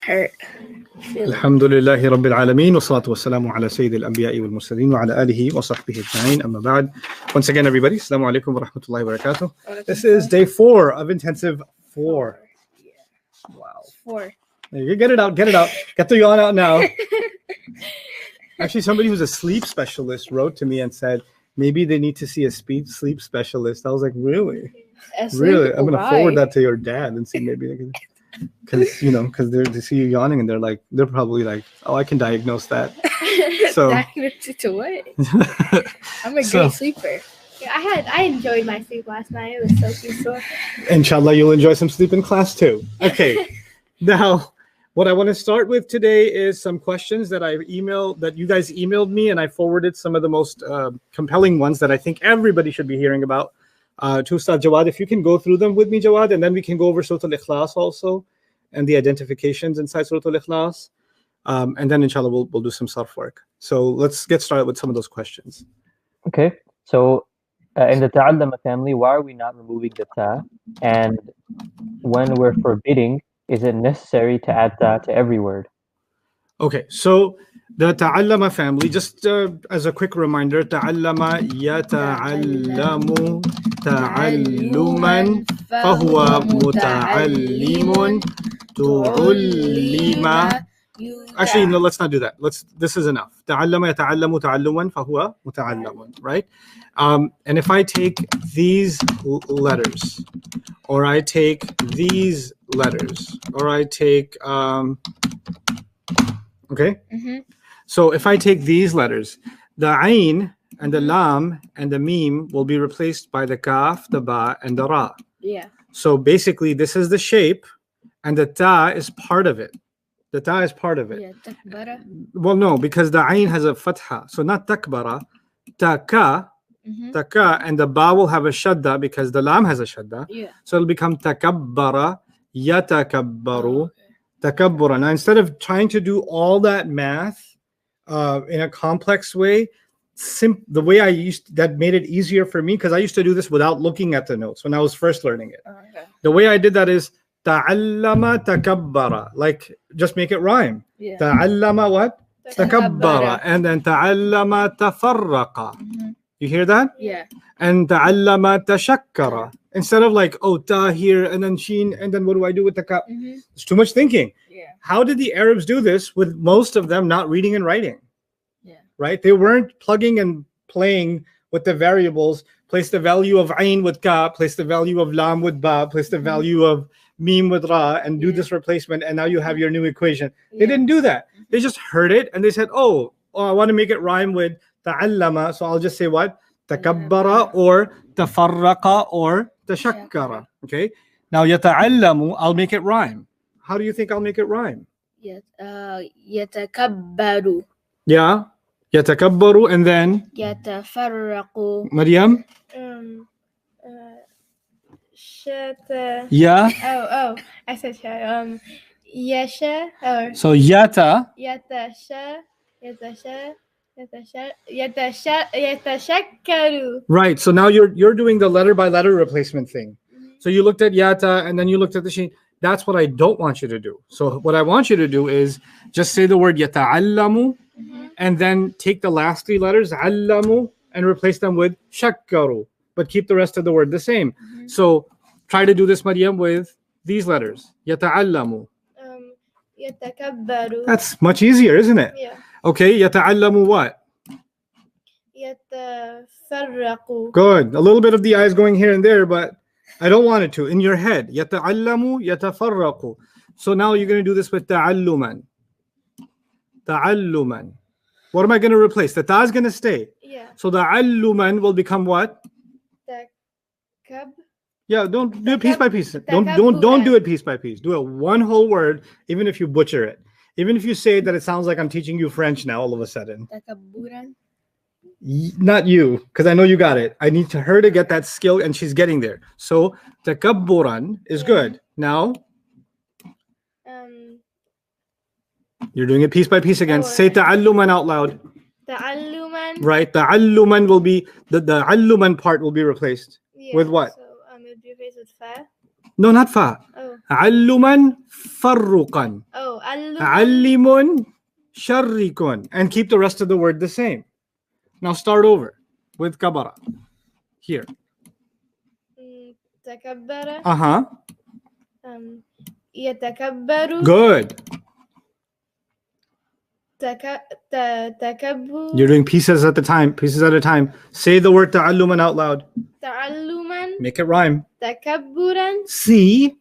hurt. الحمد لله رب العالمين والصلاة والسلام على سيد الأنبياء والمرسلين وعلى آله وصحبه أجمعين أما بعد. Once again, everybody, Assalamu alaikum wa rahmatullahi wa barakatuh. This is day 4 of intensive 4. Wow. 4. You get it out. Get the yawn out now. Actually, somebody who's a sleep specialist wrote to me and said, maybe they need to see a sleep specialist. I was like, really? Really? I'm going to forward that to your dad and see maybe they can... Because they see you yawning and they're probably like, oh, I can diagnose that. So diagnose it to what? I'm a great sleeper. Yeah, I enjoyed my sleep last night. It was so peaceful. Inshallah, you'll enjoy some sleep in class too. Okay. Now, what I want to start with today is some questions that you guys emailed me, and I forwarded some of the most compelling ones that I think everybody should be hearing about. To Ustad Jawad, if you can go through them with me, Jawad, and then we can go over Surah Al-Ikhlas also and the identifications inside Surah Al-Ikhlas. And then inshallah we'll do some self work. So let's get started with some of those questions. Okay. So in the Ta'allama family, why are we not removing the ta? And when we're forbidding, is it necessary to add ta to every word? Okay, so the Ta'allama family, just as a quick reminder, Ta'allama yata'allamu ta'alluman fahuwa muta'allimun tu'ullima. Actually, no, let's not do that. This is enough. Ta'allama yata'allamu ta'alluman fahuwa muta'allamun, right? And if I take these letters, or I take these letters, or I take okay? Mm-hmm. So if I take these letters, the ayn and the lam and the mim will be replaced by the kaf, the ba, and the ra. Yeah. So basically, this is the shape, and the ta is part of it. The ta is part of it. Yeah, takbara. Well, no, because the ayn has a fatha. So not takbara, taka, taka, and the ba will have a shadda because the lam has a shadda. Yeah. So it'll become takabbara, yatakabbaru. Takabbura. Now, instead of trying to do all that math in a complex way, the way that made it easier for me, because I used to do this without looking at the notes when I was first learning it. Okay. The way I did that is ta'allama takabbara, like just make it rhyme. Yeah. Ta'allama what? Takabbara. And then ta'allama tafarraqa. You hear that? Yeah. And ta'allama tashakkara. Instead of like, oh, ta here, and then sheen, and then what do I do with the ka? It's too much thinking. Yeah. How did the Arabs do this with most of them not reading and writing? Yeah. Right? They weren't plugging and playing with the variables. Place the value of ayn with ka, place the value of lam with ba, place the value of mim with ra, and do this replacement, and now you have your new equation. They didn't do that. They just heard it, and they said, oh, I want to make it rhyme with ta'allama, so I'll just say what? Takabbara or tafarraqa or tashakkara. Okay. Now yata'allamu, I'll make it rhyme. How do you think I'll make it rhyme? Yatakabbaru. Yeah. Yatakabbaru and then Yatafarraqu. Maryam? Shata. Yeah. Oh, I said sha. Yasha or So yata. Yatashakkaru. Right. So now you're doing the letter by letter replacement thing. So you looked at yata and then you looked at the sheen. That's what I don't want you to do. So what I want you to do is just say the word yata'allamu and then take the last 3 letters, allamu, and replace them with shakkaru, but keep the rest of the word the same. So try to do this, Maryam, with these letters. Yata'allamu. Yatakabbaru. That's much easier, isn't it? Yeah. Okay, yata'allamu what? Yatafarraqu. Good. A little bit of the eyes going here and there, but I don't want it to. In your head. Yata'allamu, yatafarraqu. So now you're going to do this with ta'alluman. Ta'alluman. What am I going to replace? The ta is going to stay. Yeah. So the ta'alluman will become what? Takab. Yeah, don't do it piece by piece. Don't do it piece by piece. Do it one whole word, even if you butcher it. Even if you say that it sounds like I'm teaching you French now all of a sudden. Takabburan. Not you, because I know you got it. I need her to get that skill, and she's getting there. So takabburan is good. Now you're doing it piece by piece again. Say ta'alluman out loud. Ta'alluman. Right. Ta'alluman will be the ta'alluman part will be replaced with what? So it'll be replaced with fa. No, not fa. Oh. علما فرقا. Oh. علم شرك. And keep the rest of the word the same. Now start over with kabara. Here. تكبر. Uh-huh. يتكبر. Good. تكبر. You're doing pieces at a time. Say the word ta'alluman out loud. تعلما. Make it rhyme. تكبرا. See?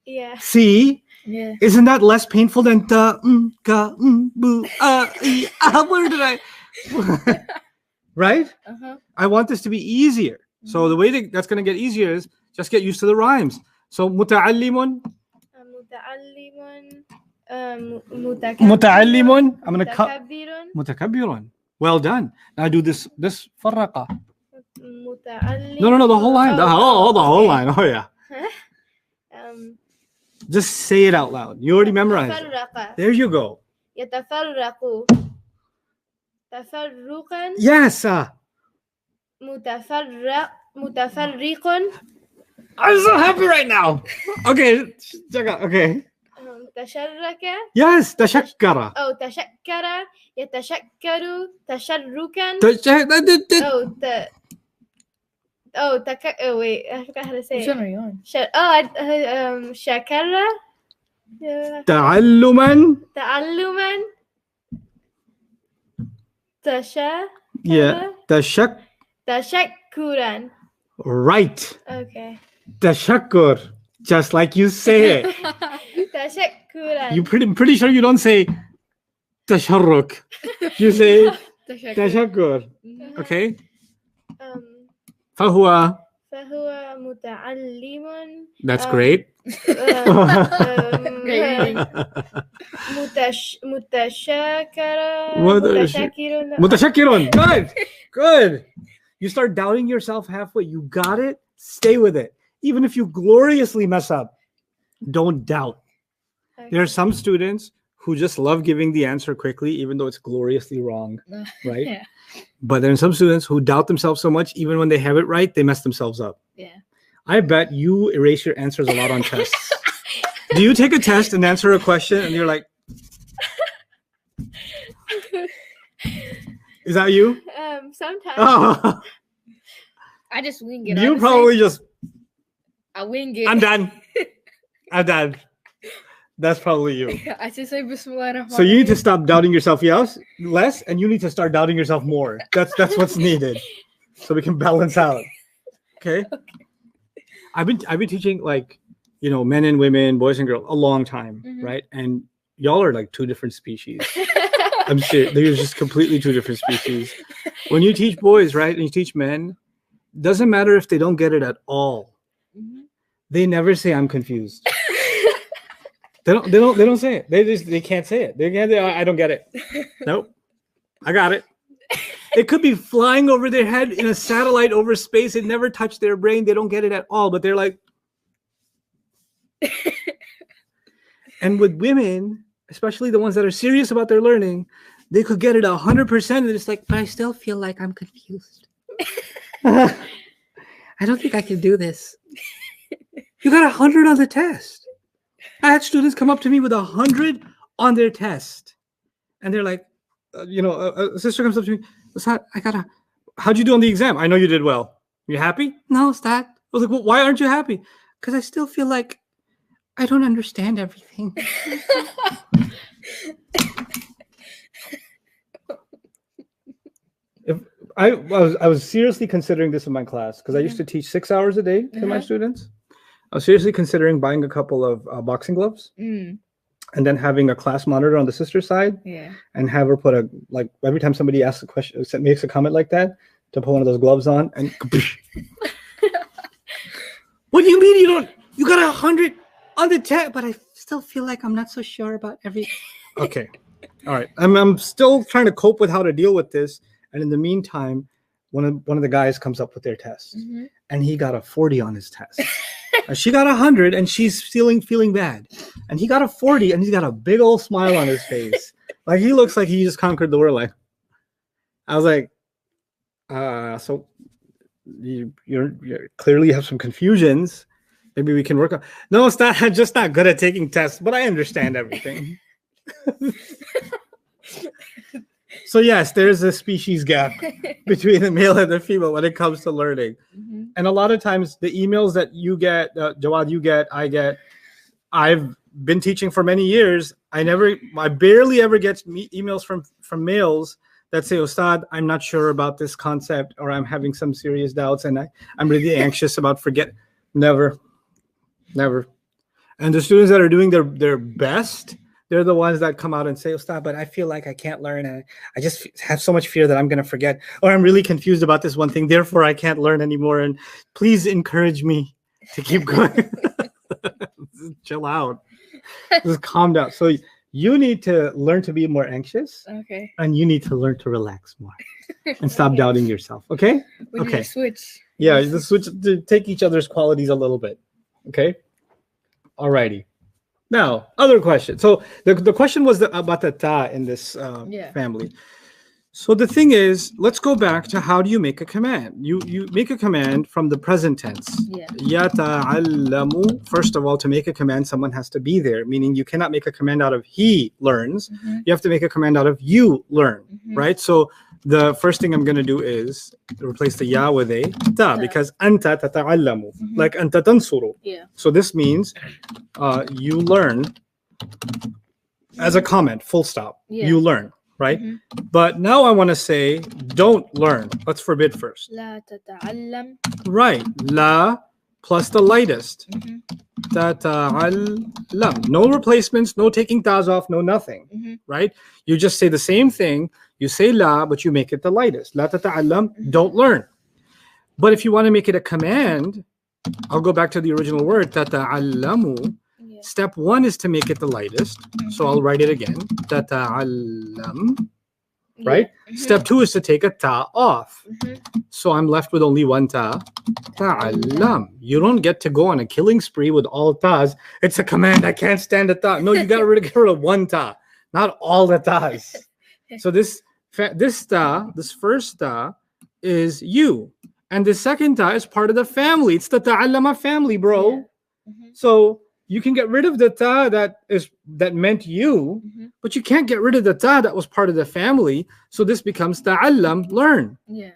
Yeah. See? Yeah. Isn't that less painful than ta, ka, bu, where did I? Right? Uh-huh. I want this to be easier. So the way that's going to get easier is just get used to the rhymes. So muta'allimun. Muta'allimun. I'm going to cut. Mutakabbirun. Well done. Now do this farraqa. No, the whole line. The whole line. Oh yeah. Just say it out loud. You already memorized it. There you go. يتفرق. تفرقا. Yes. متفرق. I'm so happy right now. Okay. Check out. Okay. تشرك. Yes. Tashakkara. أو تشكر. يتشكر. تشركا. wait, I forgot how to say it. شكر. تعلما. تشكرا. Right. Okay. Tashakkur. Just like you say it. تشكرا. You pretty sure you don't say tasharruk. You say tashakkur. Okay. فهو متعلم. That's great. متشكر. Good. You start doubting yourself halfway. You got it. Stay with it. Even if you gloriously mess up, don't doubt. Okay. There are some students who just love giving the answer quickly, even though it's gloriously wrong, right? Yeah. But there are some students who doubt themselves so much, even when they have it right, they mess themselves up. Yeah. I bet you erase your answers a lot on tests. Do you take a test and answer a question and you're like, is that you? Sometimes. Oh. I just wing it. You probably just. I wing it. I'm done. I'm done. That's probably you. I just say Bismillah. So you need to stop doubting yourself less, and you need to start doubting yourself more. That's what's needed, so we can balance out. Okay. I've been teaching men and women, boys and girls a long time, right? And y'all are like two different species. I'm serious. They're just completely two different species. When you teach boys, right, and you teach men, doesn't matter if they don't get it at all. They never say I'm confused. They don't say it. They can't say it. I don't get it. Nope. I got it. It could be flying over their head in a satellite over space. It never touched their brain. They don't get it at all, but they're like. And with women, especially the ones that are serious about their learning, they could get it 100%. And it's like, but I still feel like I'm confused. I don't think I can do this. You got 100 on the test. I had students come up to me with 100 on their test. And they're like, a sister comes up to me, Ustad, how'd you do on the exam? I know you did well. You happy? No, Ustad. I was like, well, why aren't you happy? Because I still feel like I don't understand everything. I was seriously considering this in my class because I used to teach 6 hours a day to my students. I was seriously considering buying a couple of boxing gloves and then having a class monitor on the sister side and have her put every time somebody asks a question, makes a comment like that, to put one of those gloves on and what do you mean you got 100 on the test, but I still feel like I'm not so sure about everything. Okay. All right. I'm still trying to cope with how to deal with this. And in the meantime, one of the guys comes up with their test and he got a 40 on his test. She got 100 and she's feeling bad. And he got a 40 and he's got a big old smile on his face. Like he looks like he just conquered the world. Like I was like, so you clearly have some confusions Maybe we can work on. No, it's not. I'm just not good at taking tests, but I understand everything. So yes, there is a species gap between the male and the female when it comes to learning. Mm-hmm. And a lot of times the emails that you get, Jawad, you get, I get, I've been teaching for many years. I barely ever get emails from males that say, Ustad, I'm not sure about this concept, or I'm having some serious doubts and I'm really anxious about Never. And the students that are doing their best, they're the ones that come out and say, Ustad, but I feel like I can't learn. And I just have so much fear that I'm going to forget, or I'm really confused about this one thing. Therefore, I can't learn anymore. And please encourage me to keep going. Chill out. Just calm down. So you need to learn to be more anxious. Okay. And you need to learn to relax more and stop doubting yourself. Okay? We need to switch. Yeah, just switch to take each other's qualities a little bit. Okay? Alrighty. Now, other question. So the question was about the ta in this family. So the thing is, let's go back to how do you make a command? You make a command from the present tense. Yeah. Yata'allamu. First of all, to make a command, someone has to be there, meaning you cannot make a command out of he learns. Mm-hmm. You have to make a command out of you learn, Mm-hmm. right? So the first thing I'm going to do is replace the ya with a ta, because anta tata'allamu, like anta tansuru. Yeah. So this means you learn as a comment, full stop. Yeah. You learn, right? Mhm. But now I want to say, don't learn. Let's forbid first. لا تتعلم. Right. La plus the lightest. Mhm. Tata'allam. No replacements, no taking tas off, no nothing. Mhm. Right? You just say the same thing. You say la, but you make it the lightest. La tata'allam, don't learn. But if you want to make it a command, I'll go back to the original word, tata'allamu. Yeah. Step one is to make it the lightest. So I'll write it again. Tata'allam. Right? Yeah. Mhm. Step two is to take a ta off. Mhm. So I'm left with only one ta. Ta'allam. You don't get to go on a killing spree with all tas. It's a command. I can't stand a ta. No, you got to get rid of one ta, not all the tas. So this first ta is you. And the second ta is part of the family. It's the ta'allama family, bro. Yeah. Mhm. So you can get rid of the ta that meant you, Mhm. but you can't get rid of the ta that was part of the family. So this becomes ta'allam, learn. Yeah.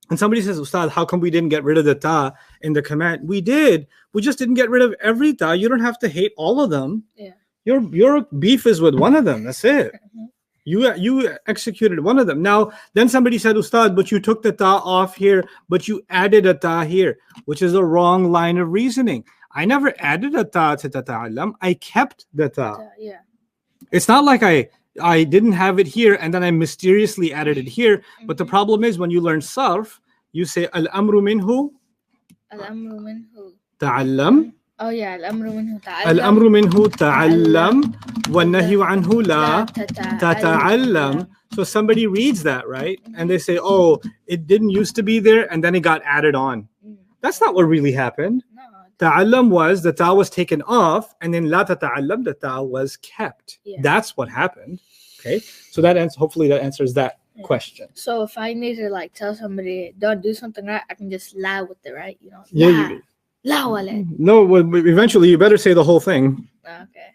And somebody says, Ustad, how come we didn't get rid of the ta in the command? We did. We just didn't get rid of every ta. You don't have to hate all of them. Yeah. Your beef is with one of them. That's it. Mhm. You executed one of them. Now, then somebody said, Ustad, but you took the ta off here, but you added a ta here, which is a wrong line of reasoning. I never added a ta to tata'allam. I kept the ta. Yeah. It's not like I didn't have it here and then I mysteriously added it here. But the problem is when you learn sarf, you say al-amru minhu الأمر منه. ta'allam. Oh yeah, الأمر منه تعلم. Al-amru minhu ta'allam وَالنَّهْيُ عَنْهُ لَا لا تَتَعَلَّم. So somebody reads that, right? And they say, oh, it didn't used to be there and then it got added on. Mm. That's not what really happened. No. Ta'allam was the ta was taken off, and then la tata'allam, the ta was kept. Yeah. That's what happened. Okay, so hopefully that answers that question. So if I need to like tell somebody don't do something right, I can just lie with it, right? You know. Yeah. لا ولا. No, eventually you better say the whole thing. Okay.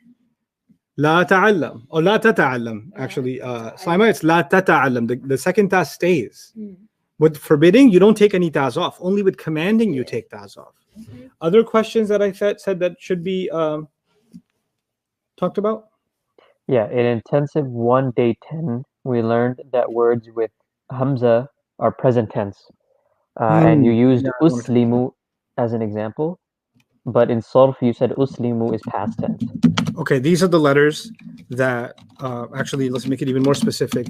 La ta'allam or la tata'allam. Actually, Saima, it's la tata'allam. The second ta stays. Mm. With forbidding, you don't take any tas off. Only with commanding, you take tas off. Mm-hmm. Other questions that I said that should be talked about? Yeah, in intensive 1 day 10, we learned that words with hamza are present tense. And you used uslimu as an example, but in sarf you said uslimu is past tense. Okay, these are the letters that actually, let's make it even more specific.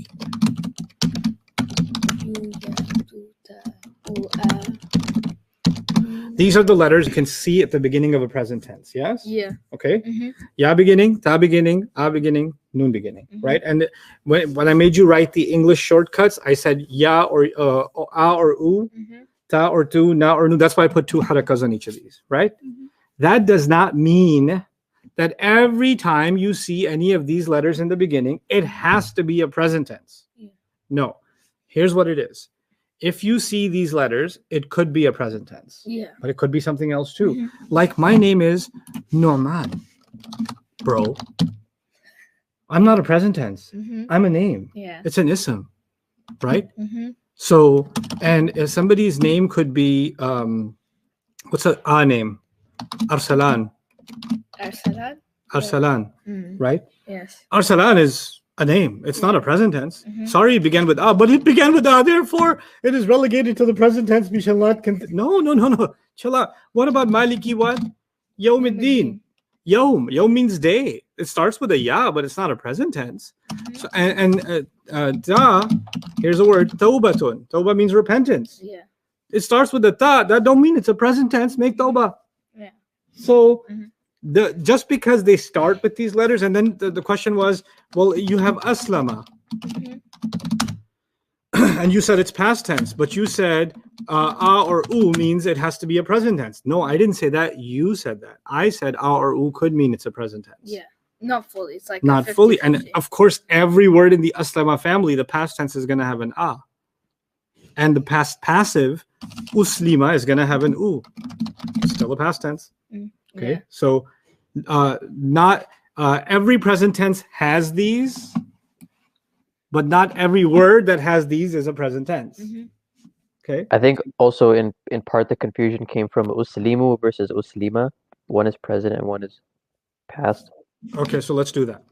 These are the letters you can see at the beginning of a present tense. Yes? Yeah. Okay. Mm-hmm. Ya beginning, ta beginning, a beginning, noon beginning. Mhm. Right? And when I made you write the English shortcuts, I said ya or a or u, Mm-hmm. ta or tu, na or nu. That's why I put 2 harakas on each of these. Right? Mhm. That does not mean that every time you see any of these letters in the beginning, it has to be a present tense. Yeah. No. Here's what it is. if you see these letters, it could be a present tense, Yeah. but it could be something else too. Like my name is Norman, bro. I'm not a present tense. I'm a name. Yeah. It's an ism, right? Mm-hmm. So, and if somebody's name could be, what's a name? Arsalan. Arsalan. Arsalan, right? Yes. Arsalan is a name. It's not a present tense. Sorry, it began with but it began with therefore it is relegated to the present tense. We shall not. No. Chill out. What about Maliki? What? Yawmiddin. Yawm means day. It starts with a ya, but it's not a present tense. So, da, here's a word, tawbatun. Tawbah means repentance. Yeah. It starts with the ta. That don't mean it's a present tense. Make tawbah. Yeah. So just because they start with these letters, and then the question was, well, you have aslama. And you said it's past tense, but you said or u means it has to be a present tense. No, I didn't say that. You said that. I said or u could mean it's a present tense. Yeah. Not fully. It's like Not fully. And of course, every word in the aslama family, the past tense is going to have an a. And the past passive, uslima, is going to have an u. It's still a past tense. Okay. Yeah. So not every present tense has these, but not every word that has these is a present tense. Okay. I think also in part the confusion came from uslimu versus uslima. One is present and one is past. Okay, so let's do that.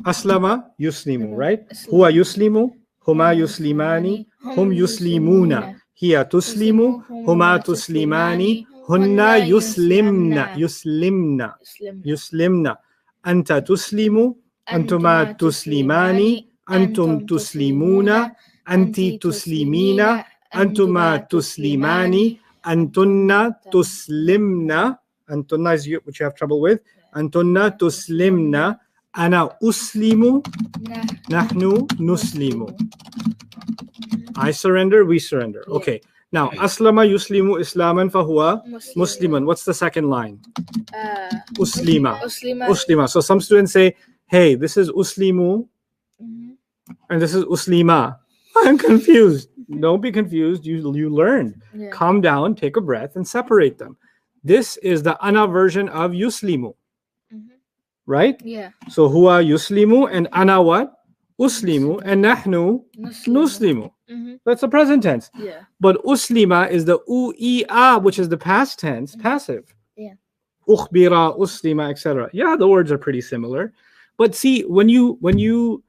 Aslama yuslimu, right? Huwa yuslimu, huma yuslimani, hum yuslimuna. Hiya tuslimu, huma tuslimani, hunna yuslimna. Anta tuslimu, antuma tuslimani, antum tuslimuna, anti tuslimina, antuma tuslimani, antunna tuslimna. Antunna is which you have trouble with. Antunna tuslimna, ana uslimu, nahnu nuslimu. I surrender, we surrender. Okay. Now, aslama yuslimu islaman fahuwa musliman. What's the second line? Uslima. Uslima. So some students say, hey, this is uslimu and this is uslima. I'm confused. Don't be confused. You learned. Yeah. Calm down, take a breath, and separate them. This is the ana version of yuslimu. Right? Yeah. So huwa yuslimu and ana what? Uslimu and nahnu nuslimu. That's the present tense. Yeah. But uslima is the u-i-a, which is the past tense, passive. Yeah. Ukhbira, uslima, etc. Yeah, the words are pretty similar. But see, when you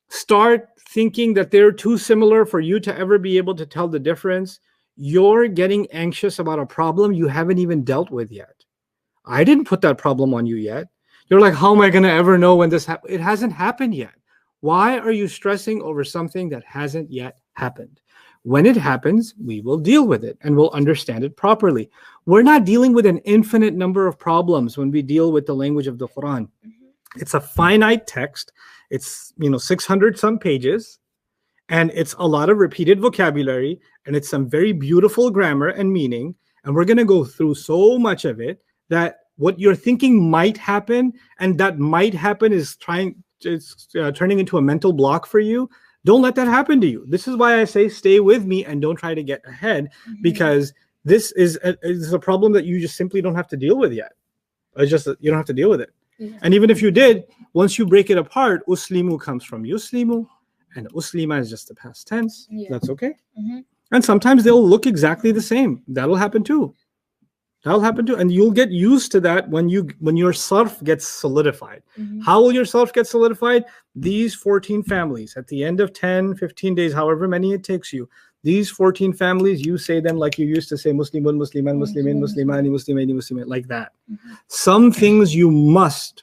start thinking that they're too similar for you to ever be able to tell the difference, you're getting anxious about a problem you haven't even dealt with yet. I didn't put that problem on you yet. You're like, how am I going to ever know when this happens? It hasn't happened yet. Why are you stressing over something that hasn't yet happened? When it happens, we will deal with it and we'll understand it properly. We're not dealing with an infinite number of problems when we deal with the language of the Quran. It's a finite text. It's 600 some pages, and it's a lot of repeated vocabulary, and it's some very beautiful grammar and meaning. And we're going to go through so much of it that what you're thinking might happen, and that might happen is turning into a mental block for you. Don't let that happen to you. This is why I say stay with me and don't try to get ahead, because this is a problem that you just simply don't have to deal with yet. It's just you don't have to deal with it. Yeah. And even if you did, once you break it apart, uslimu comes from yuslimu, and uslima is just the past tense. Yeah. That's okay. And sometimes they'll look exactly the same. That'll happen too. And you'll get used to that when your sarf gets solidified. How will your sarf get solidified? These 14 families at the end of 10, 15 days, however many it takes you, these 14 families, you say them like you used to say Muslimun, Musliman, Muslimin, Muslimani, Muslimaini, Muslimin, like that. Some things you must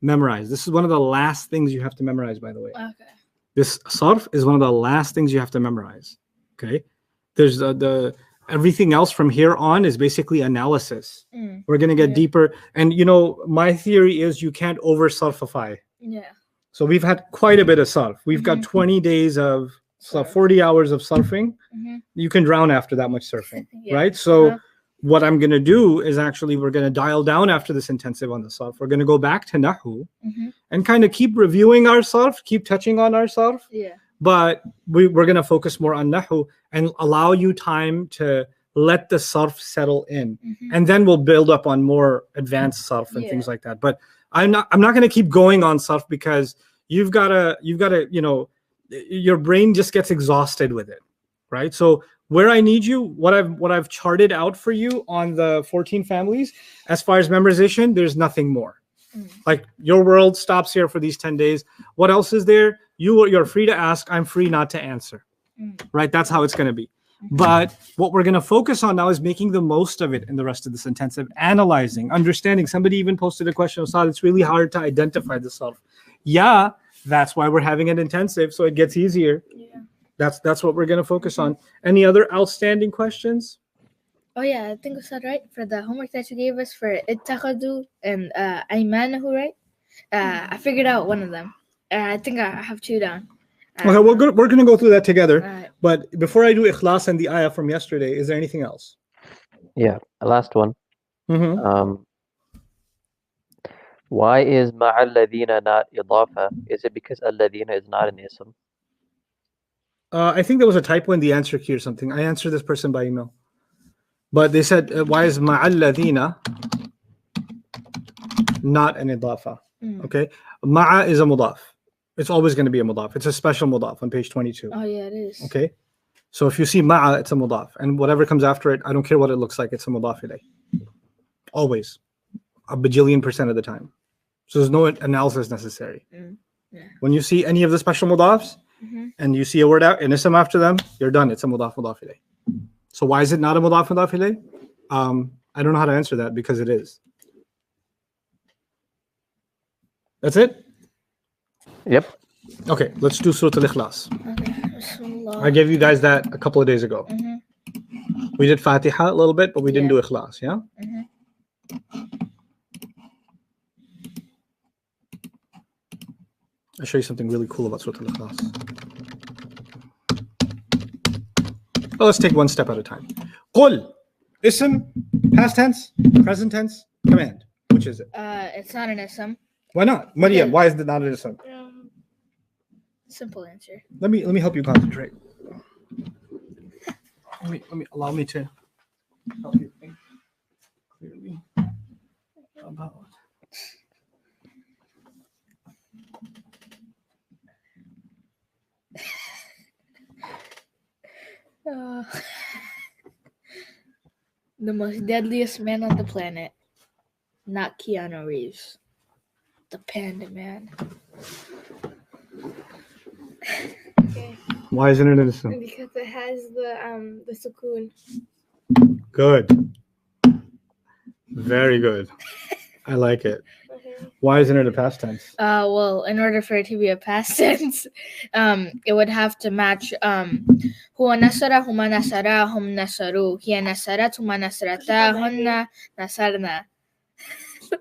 memorize. This is one of the last things you have to memorize, by the way. Okay. This sarf is one of the last things you have to memorize. Okay. There's everything else from here on is basically analysis. We're going to get deeper. And, my theory is you can't over-sarfify. Yeah. So we've had quite a bit of sarf. We've got 20 days of 40 hours of surfing. You can drown after that much surfing, right? So what I'm going to do is actually we're going to dial down after this intensive on the sarf. We're going to go back to Nahu and kind of keep reviewing our sarf, keep touching on our sarf. Yeah. but we're going to focus more on nahu and allow you time to let the sarf settle in, and then we'll build up on more advanced sarf and things like that. But I'm not going to keep going on sarf because you've got to your brain just gets exhausted with it, right? So where I need you, what I've charted out for you on the 14 families, as far as memorization, there's nothing more. Like your world stops here for these 10 days. What else is there? You're free to ask. I'm free not to answer. Right? That's how it's going to be. But what we're going to focus on now is making the most of it in the rest of this intensive, analyzing, understanding. Somebody even posted a question, Ustad, it's really hard to identify the self. Yeah, that's why we're having an intensive, so it gets easier. Yeah. That's what we're going to focus on. Any other outstanding questions? Oh yeah, I think Ustad, right? For the homework that you gave us for ittakhadu and aymanahu, right? I figured out one of them. I think I have two down. Okay, we're going to go through that together. Right. But before I do ikhlas and the ayah from yesterday, is there anything else? Yeah, last one. Why is ma'al ladina not idafa? Is it because al-ladina is not an ism? I think there was a typo in the answer key or something. I answered this person by email. But they said, why is ma'al ladina not an idafa? Okay. Ma'a is a mudaf. It's always going to be a mudaf. It's a special mudaf on page 22. Oh, yeah, it is. Okay. So if you see ma'a, it's a mudaf. And whatever comes after it, I don't care what it looks like, it's a mudaf ilayh. Always. A bajillion % of the time. So there's no analysis necessary. Yeah. When you see any of the special mudafs and you see a word out, an ism after them, you're done. It's a mudaf ilayh. So why is it not a mudaf ilayh? I don't know how to answer that because it is. That's it? Yep. Okay, let's do Surah Al-Ikhlas. Okay. I gave you guys that a couple of days ago. We did Fatiha a little bit, but we didn't do Ikhlas, yeah? I'll show you something really cool about Surah Al-Ikhlas. Well, let's take one step at a time. Qul, ism, past tense, present tense, command. Which is it? It's not an ism. Why not? Maria, why is it not an ism? Simple answer. Let me help you concentrate. Allow me to help you think clearly about. The most deadliest man on the planet, not Keanu Reeves, the Panda Man. Okay. Why isn't it innocent? Because it has the sukoon. Good. Very good. I like it. Why isn't it a past tense? Well, in order for it to be a past tense, it would have to match huwa nasara, huma nasara, hum nasaru, hiya nasarat, huma nasrata, hunna nasarna.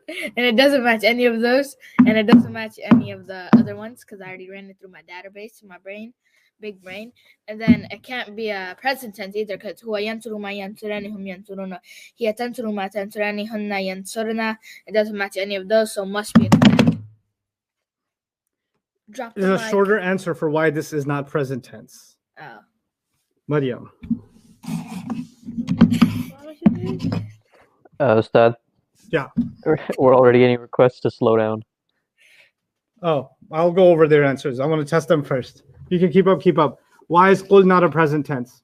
And it doesn't match any of those, and it doesn't match any of the other ones because I already ran it through my database, my brain, big brain. And then it can't be a present tense either because huwa yansuru ma yansurani hum yansuruna, hiya tansuru ma tansurani hunna yansurna. It doesn't match any of those, so must be a command. Drop the There's mic. a shorter answer for why this is not present tense. Oh. Maryam. Ustad. Yeah. We're already getting requests to slow down. Oh, I'll go over their answers. I want to test them first. You can keep up. Why is qul not a present tense?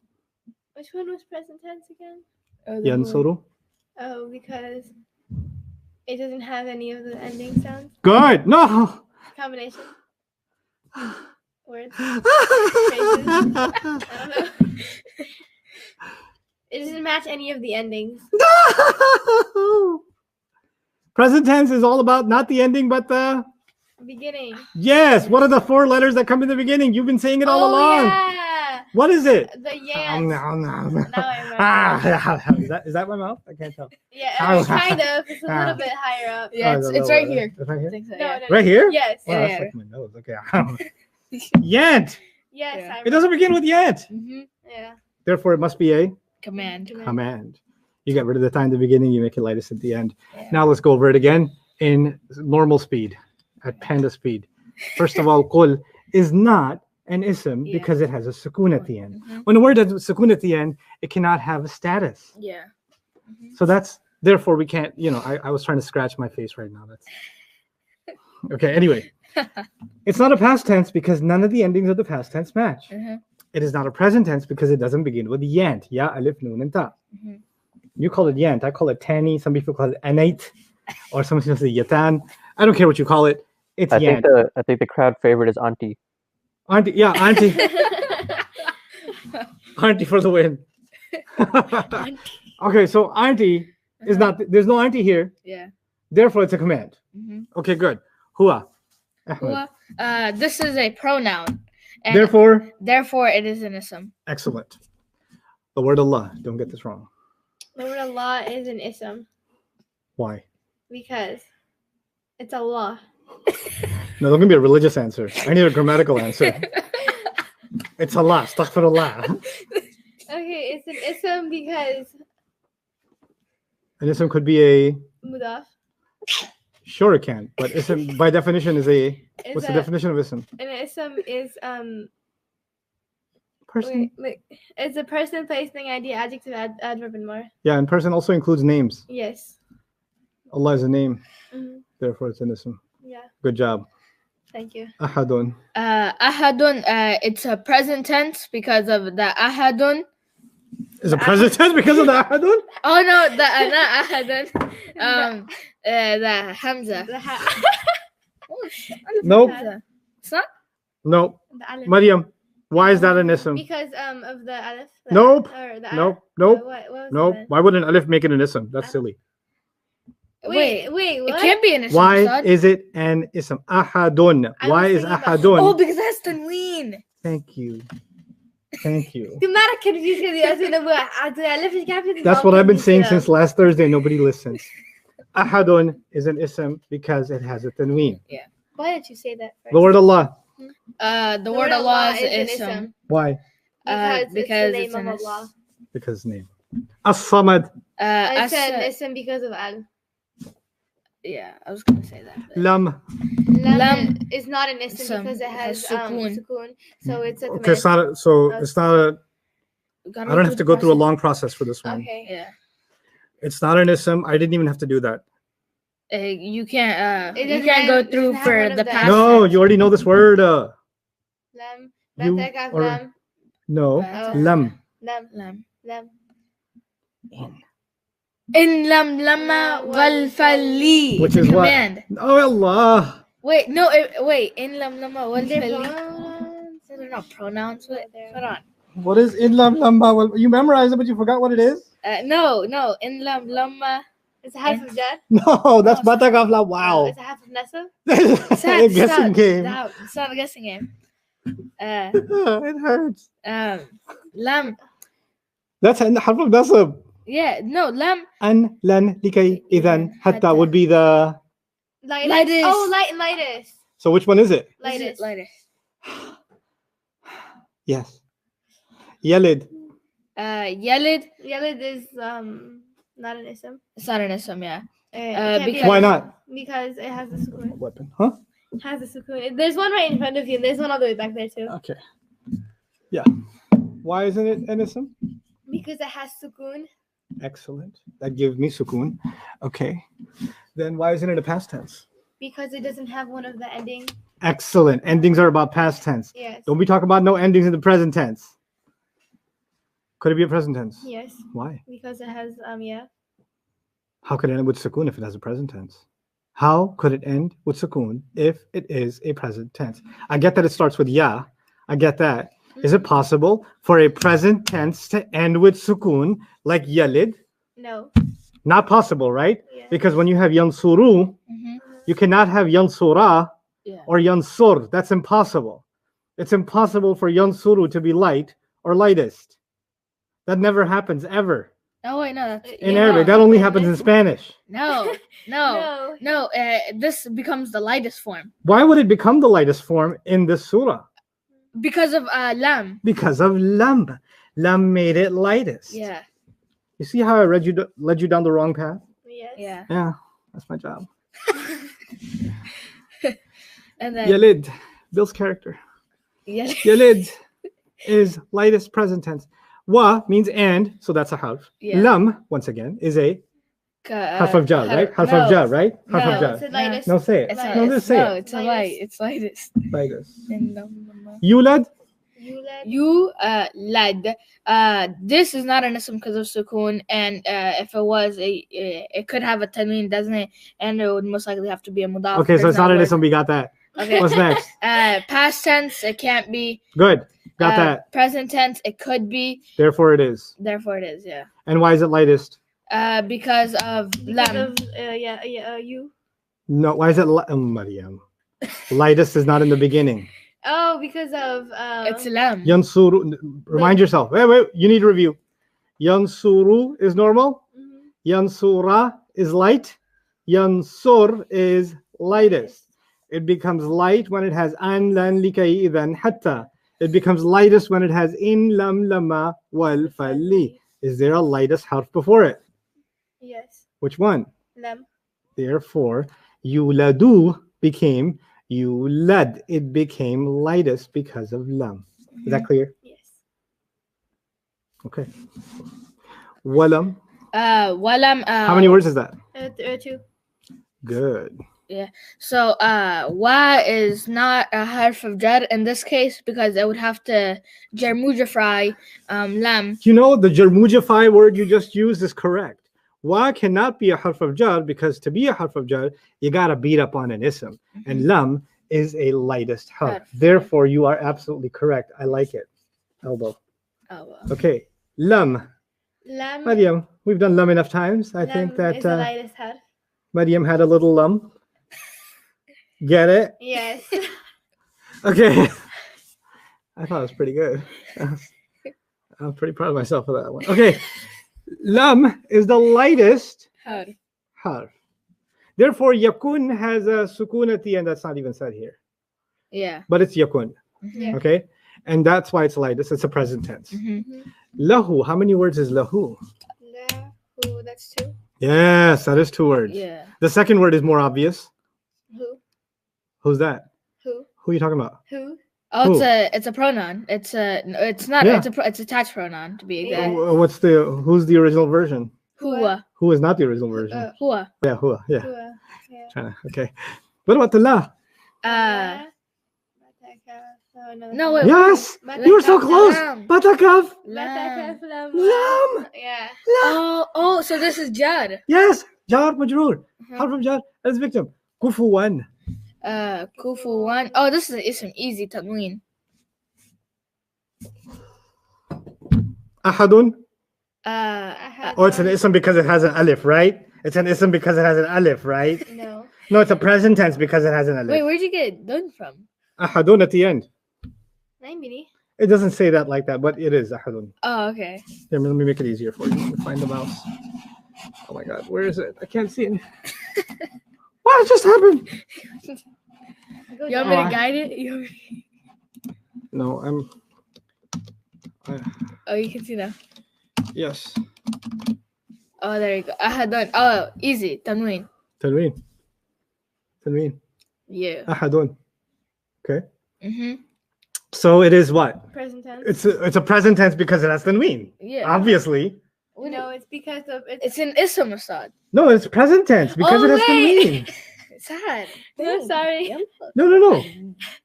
Which one was present tense again? Yansuru. Oh, because it doesn't have any of the ending sounds. Good. No. Combination. Words. Phrases. I don't know. It doesn't match any of the endings. No. Present tense is all about not the ending, but the beginning. Yes. What are the 4 letters that come in the beginning? You've been saying it all along. Yeah. What is it? The yeah. No. Now I remember. Is that my mouth? I can't tell. Yeah, kind of. It's a little bit higher up. Yeah, it's right here. It's right here? I think so, yeah. Right here? Yes. Wow, that's like my nose. Okay. Yet. Yes. Yeah. It doesn't begin with yet. Yeah. Therefore, it must be a command. You get rid of the time at the beginning, you make it lightest at the end. Yeah. Now let's go over it again in normal speed, at panda speed. First of all, qul is not an ism Yeah. because it has a sukun at the end. Mhm. When a word has a sukun at the end, it cannot have a status. Yeah. So that's therefore we can't. I was trying to scratch my face right now. That's okay. Anyway, it's not a past tense because none of the endings of the past tense match. Mhm. It is not a present tense because it doesn't begin with yant. Ya, alif, nun, and ta. Mhm. You call it yant. I call it tani. Some people call it anait, or some people say yatan. I don't care what you call it. It's I yant. think the crowd favorite is auntie. Auntie, yeah, auntie, auntie for the win. Okay, so auntie is not. There's no auntie here. Yeah. Therefore, it's a command. Mhm. Okay, good. Hua. Ahmed. Huwa, this is a pronoun. And Therefore, it is an ism. excellent. The word Allah. Don't get this wrong. The word Allah is an ism Why? because it's Allah. No, don't give me a religious answer. I need a grammatical answer. It's Allah. Astaghfirullah. Okay, it's an ism because An ism could be a. mudaf. Sure, it can. But ism, by definition, is a. Is What's the a- definition of ism? An ism is Person. it's a person, place, thing, idea, adjective, adverb, and more. Yeah, and person also includes names. Yes. Allah is a name. Mhm. Therefore, it's an ism. Yeah. Good job. Thank you. Ahadun. Ahadun, it's a present tense because of the ahadun. Is it present tense because of the ahadun? Oh no, the not ahadun. The hamza. The Oh, shit. Nope. Hamza. It's not. No. the alif. Maryam, why is that an ism? Because of the alif. the Nope. alif, or the Nope. alif. Nope. What was Nope. it? Why would an alif make it an ism? That's silly. Wait, It what? can't be an ism. Why Saad. is it an ism? Ahadun. I Why was is thinking about- ahadun? Oh, because that's tanween. Thank you. Thank you. Du mera confused because you asked me the alif is capital. That's what I've been saying since last Thursday. Nobody listens. Ahadun is an ism because it has a tanween. Why did you say that first? The word Allah. The word Allah is an ism. Why? Because it's it's the name an of Allah. Because his name. As-Samad. I I said ism because of al. yeah, I was gonna say that. but- Lam. Lam is not an ism Ism. because it has Sukoon. sukoon. So it's a Okay, it's command. not. It's not a. Gotta I don't go have to go through a process. long process for this one. Okay. Yeah. It's not an ism. I didn't even have to do that. You can't. It You doesn't can't go have- through doesn't have for one of the the- past. No, tense. you already know this word. Lam. You Batakaf or- lam. No. Oh. Lam. Lam. Lam. Lam. In lam lama wal fali. Which It's a is what? command. Oh Allah. Wait, no, wait. In lam lama wal They're fali. pronouns. They're not pronouns. Wait, They're- hold on. What is in lam lamba? Well, you memorized it, but you forgot what it is. No. In lam lama. It's a half of jar. No, that's No, batakafla. Wow. It's a half of nasab. It's a guessing game. It's not a guessing game. It hurts. Lam. That's an harf of nasab. Yeah, no, lam. An, lan, likay, idan, hatta Hatta. would be the. Lightest. Oh, lightest. So which one is it? Lightest. Lightest. Yes. Yalid. Yalid. Yalid is not an ism. It's not an ism, yeah. It can't be because- an Why ism not? Because it has a sukoon. Weapon. Huh? It has a sukoon. There's one right in front of you. There's one all the way back there too. Okay. Yeah. Why isn't it an ism? Because it has sukoon. Excellent. That gives me sukoon. Okay. Then why isn't it a past tense? Because it doesn't have one of the ending. Excellent. Endings are about past tense. Yes. Don't be talking about no endings in the present tense. Could it be a present tense? Yes. Why? Because it has yeah. How could it end with sukoon if it has a present tense? How could it end with sukoon if it is a present tense? I get that it starts with ya. I get that. Is it possible for a present tense to end with sukoon like yalid? No. Not possible, right? Yeah. Because when you have yansuru, Mm-hmm. you cannot have yansura Yeah. or yansur. That's impossible. It's impossible for yansuru to be light or lightest. That never happens ever Oh wait, no, that's in yeah, Arabic. no. That only happens in Spanish. No. No. This becomes the lightest form Why would it become the lightest form in this surah? because of lam. Because of lam. Lam made it lightest. Yeah. You see how I led you down the wrong path? Yes. Yeah. Yeah, that's my job. And then Yalid, Bill's character. Yeah. Yalid is lightest present tense. Wa means and, so that's a harf. Yeah. Lam, once again, is a harf of jar, right? Harf no. of jar, right? Harf No. of jar. It's the lightest. No, say it. It's Light. No, not, just it's, say no, it. it's a light. It's lightest. Lightest. Yulad. You Lad. This is not an ism because of sukoon, and if it was, it could have a tanween, doesn't it? And it would most likely have to be a mudaf. Okay, so There's it's not no an word. ism. We got that. Okay. What's next? Past tense, it can't be. Good. Got that. Present tense, it could be. Therefore, it is. Therefore, it is. Yeah. And why is it lightest? Because of lam. you. No, why is it Maryam? Lightest is not in the beginning. Oh, because of It's lam. Yansuru. Remind yourself. Wait. You need to review. Yansuru is normal. mhm. Yansura is light. Yansur is lightest. It becomes light when it has an, lan, likai, idan, hatta. It becomes lightest when it has in, lam, lama, wal, falli. Is there a lightest harf before it? Yes. Which one? Lam. Therefore, yuladu became yulad. It became lightest because of lam. Is that clear? Yes. Okay. Walam. Walam. How many words is that? 2. Good. So, wa is not a harf of jar in this case because it would have to jarmujafry lam. You know, the jarmujafy word you just used is correct. Wa cannot be a harf of jar because to be a harf of jar, you got to beat up on an ism. And lam is a lightest harf. Harf. Therefore, you are absolutely correct. I like it. Elbow. Oh, well. Okay. Lam. Lam. Maryam, we've done lam enough times. I think Lam that is the lightest harf. Maryam had a little lam. Get it? Yes. Okay. I thought it was pretty good. I'm pretty proud of myself for that one. Okay. Lam is the lightest Harf. harf. Therefore, yakun has a sukun at the end. That's not even said here. Yeah. But it's yakun. Yeah. Okay? And that's why it's lightest. It's a present tense. Mhm. Lahu. How many words is lahu? Lahu. That's 2. Yes, that is 2 words. Yeah. The second word is more obvious. Who? Who's that? Who? Who are you talking about? Who? Oh, Who? it's a pronoun. It's not. Yeah. It's attached pronoun to be exact. Who's the original version? Hua. Who is not the original version? Hua. Yeah, who? Yeah. Who? Yeah. Okay. What about the la? No, wait. Yes, you were so close. Lam. Batakaf. Lam. Lam. Yeah. Oh, so this is jar. Yes. Jar majroor. Mhm. Harf of jar. As victim. Kufuwan. Kufuwan. Oh, this is ism easy tanween. Ahadun. Uh, Oh, it's an ism because it has an alif, right? It's an ism because it has an alif, right? No. No, it's a present tense because it has an alif. wait, where'd you get done from? Ahadun at the end. 9 mini. It doesn't say that like that, but it is ahadun. Oh, okay. Here, let me make it easier for you. Let me find the mouse. Oh my God, where is it? I can't see it. What just happened? Go You want down. me Oh, to guide it? No, Oh, you can see now. yes. Oh, there you go. Ahadun. Oh, easy tanween. Tanween. Tanween. Yeah. Ahadun. Okay. Mhm. So it is what? Present tense. It's a present tense because it has tanween. Yeah. Obviously. No, it's because of It's an ism Asad. No, it's present tense because Oh, it has wait. tanween. Sad. No, sorry. No.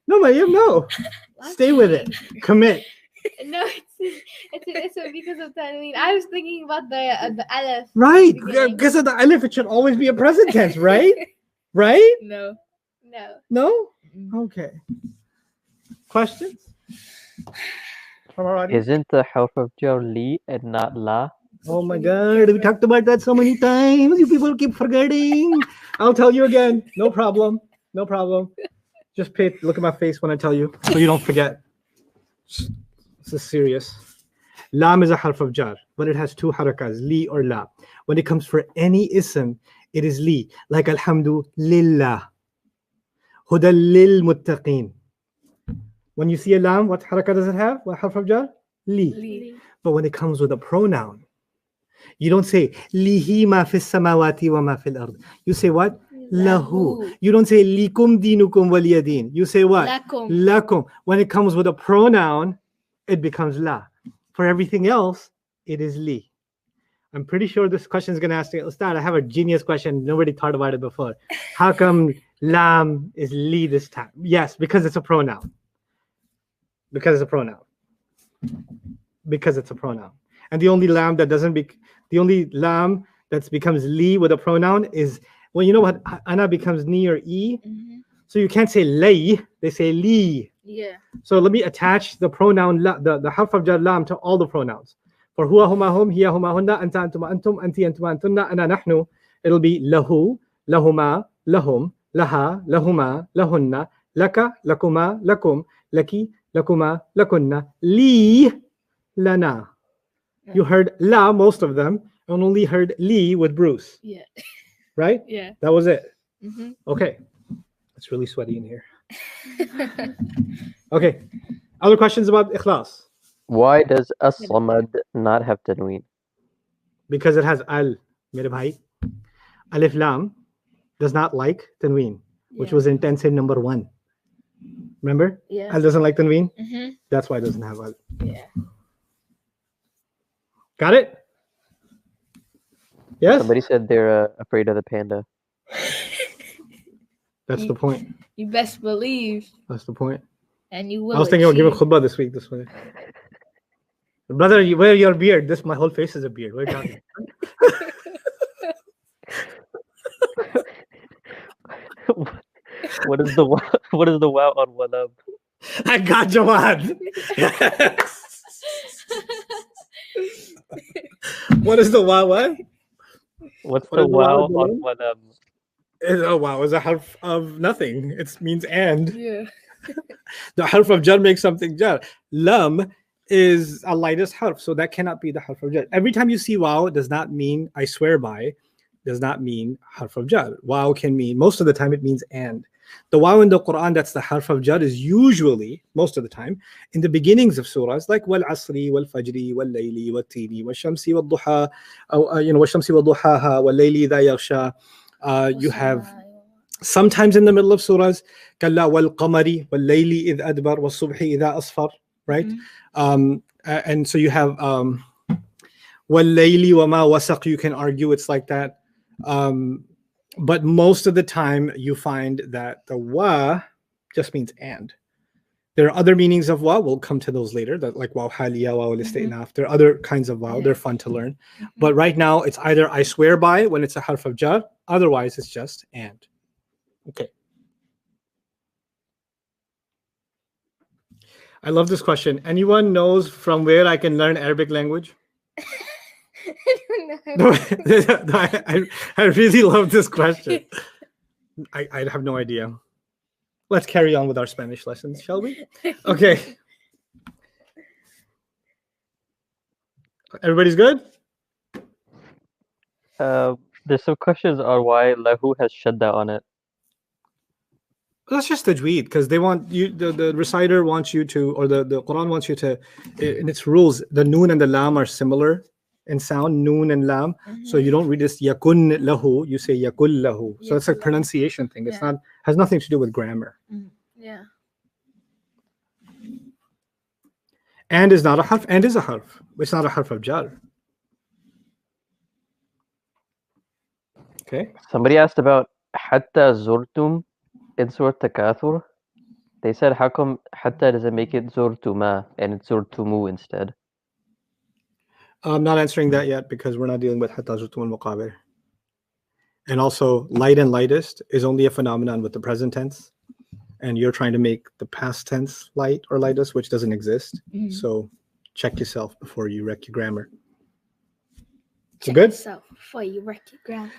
No, Maryam, no. Stay with it. Commit. No, it's because of tanween. I was thinking about the aleph. Right. Beginning. Because of the alif, it should always be a present tense, right? Right? No. No. No? Okay. Questions? From our audience? Isn't the harf of jar li and not la? Oh my God, we talked about that so many times. You people keep forgetting. I'll tell you again. No problem. No problem. Just look at my face when I tell you so you don't forget. This is serious. Lam is a harf of jar, but it has 2 harakas, li or la. When it comes for any ism, it is li, like alhamdu lillah. Huda lil muttaqeen. When you see a lam, what haraka does it have? What harf of jar? Li. Li. But when it comes with a pronoun, you don't say lihi ma fis samawati wa ma fil ard. You say what? Lahu. You don't say likum dinukum waliyadin. You say what? Lakum. Lakum. When it comes with a pronoun, it becomes la. For everything else, it is li. I'm pretty sure this question is going to ask me, Ustad, I have a genius question. Nobody thought about it before. How come lam is li this time? Yes, because it's a pronoun. Because it's a pronoun. Because it's a pronoun. And the only lam that doesn't be, the only lam that becomes li with a pronoun is, well, you know what? Ana becomes ni or e. So you can't say lay, they say li. Yeah. So let me attach the pronoun, the harf of jar lam to all the pronouns. For huwa huma hum, hiya huma hunna, anta antuma antum, anti antuma antunna, ana nahnu. It'll be lahu, lahuma, lahum, laha, lahuma, lahunna, laka, lakuma, lakum, laki, lakuma, lakunna, li, lana. You heard la, most of them, and only heard li with Bruce. Yeah. Right? Yeah. That was it. Mm-hmm. Okay. It's really sweaty in here. Okay. Other questions about ikhlas? Why does as-samad not have tanween? Because it has al, mere bhai. Alif lam does not like tanween, which was intensive number 1. Remember? Yeah. Al doesn't like tanween. Mm-hmm. That's why it doesn't have al. Yeah. Got it? Yes? Somebody said they're afraid of the panda. That's the point. You best believe, That's the point. and you will. I was thinking of giving achieve. khutbah this week. This way. Brother, you wear your beard. My whole face is a beard. Where down here? What is the wow on walab? I got Jawad. What is the wow? What? What's What the is the wow wow, on walab? Oh wow, is a harf of nothing. It means and. Yeah. The harf of jar makes something jar. Lam is a lightest harf, so that cannot be the harf of jar. Every time you see wow, it does not mean I swear by, does not mean harf of jar. Wow can mean, most of the time it means and. The wow in the Quran that's the harf of jar is usually, most of the time, in the beginnings of surahs like wal asri, wal fajri, wal layli, wal tini, wal shamsi, wal duha, wal shamsi, wal duhaha, wal layli idha yaghsha. You have sometimes in the middle of surahs, kalla wal qamari, wal layli idh adbar, wal subhi idha asfar, right? And so you have wal layli wa ma wasaq, you can argue it's like that. But most of the time you find that the wa just means and. There are other meanings of wa, we'll come to those later, that like waw haliya, waw al-istinaf. There are other kinds of waw, they're fun to learn. But right now it's either I swear by when it's a harf of jar, otherwise it's just and. Okay. I love this question. Anyone knows from where I can learn Arabic language? I really love this question. I have no idea. Let's carry on with our Spanish lessons, shall we? Okay. Everybody's good? There's some questions on why lahu has shadda on it. That's just tajweed, because they want you, the reciter wants you to, or the Quran wants you to, in its rules, the noon and the lam are similar in sound, noon and lam. So you don't read this yakun lahu, you say yakul lahu. So it's a pronunciation thing. It's not, has nothing to do with grammar. Yeah. And is not a harf, and is a harf. It's not a harf of jar. Okay. Somebody asked about hatta zurtum in Surah Takathur. They said, how come hatta doesn't make it zurtuma and it's zurtumu instead? I'm not answering that yet because we're not dealing with hatta zurtum al-muqabir. And also, light and lightest is only a phenomenon with the present tense. And you're trying to make the past tense light or lightest, which doesn't exist. So check yourself before you wreck your grammar. So good? Yourself before you wreck your grammar.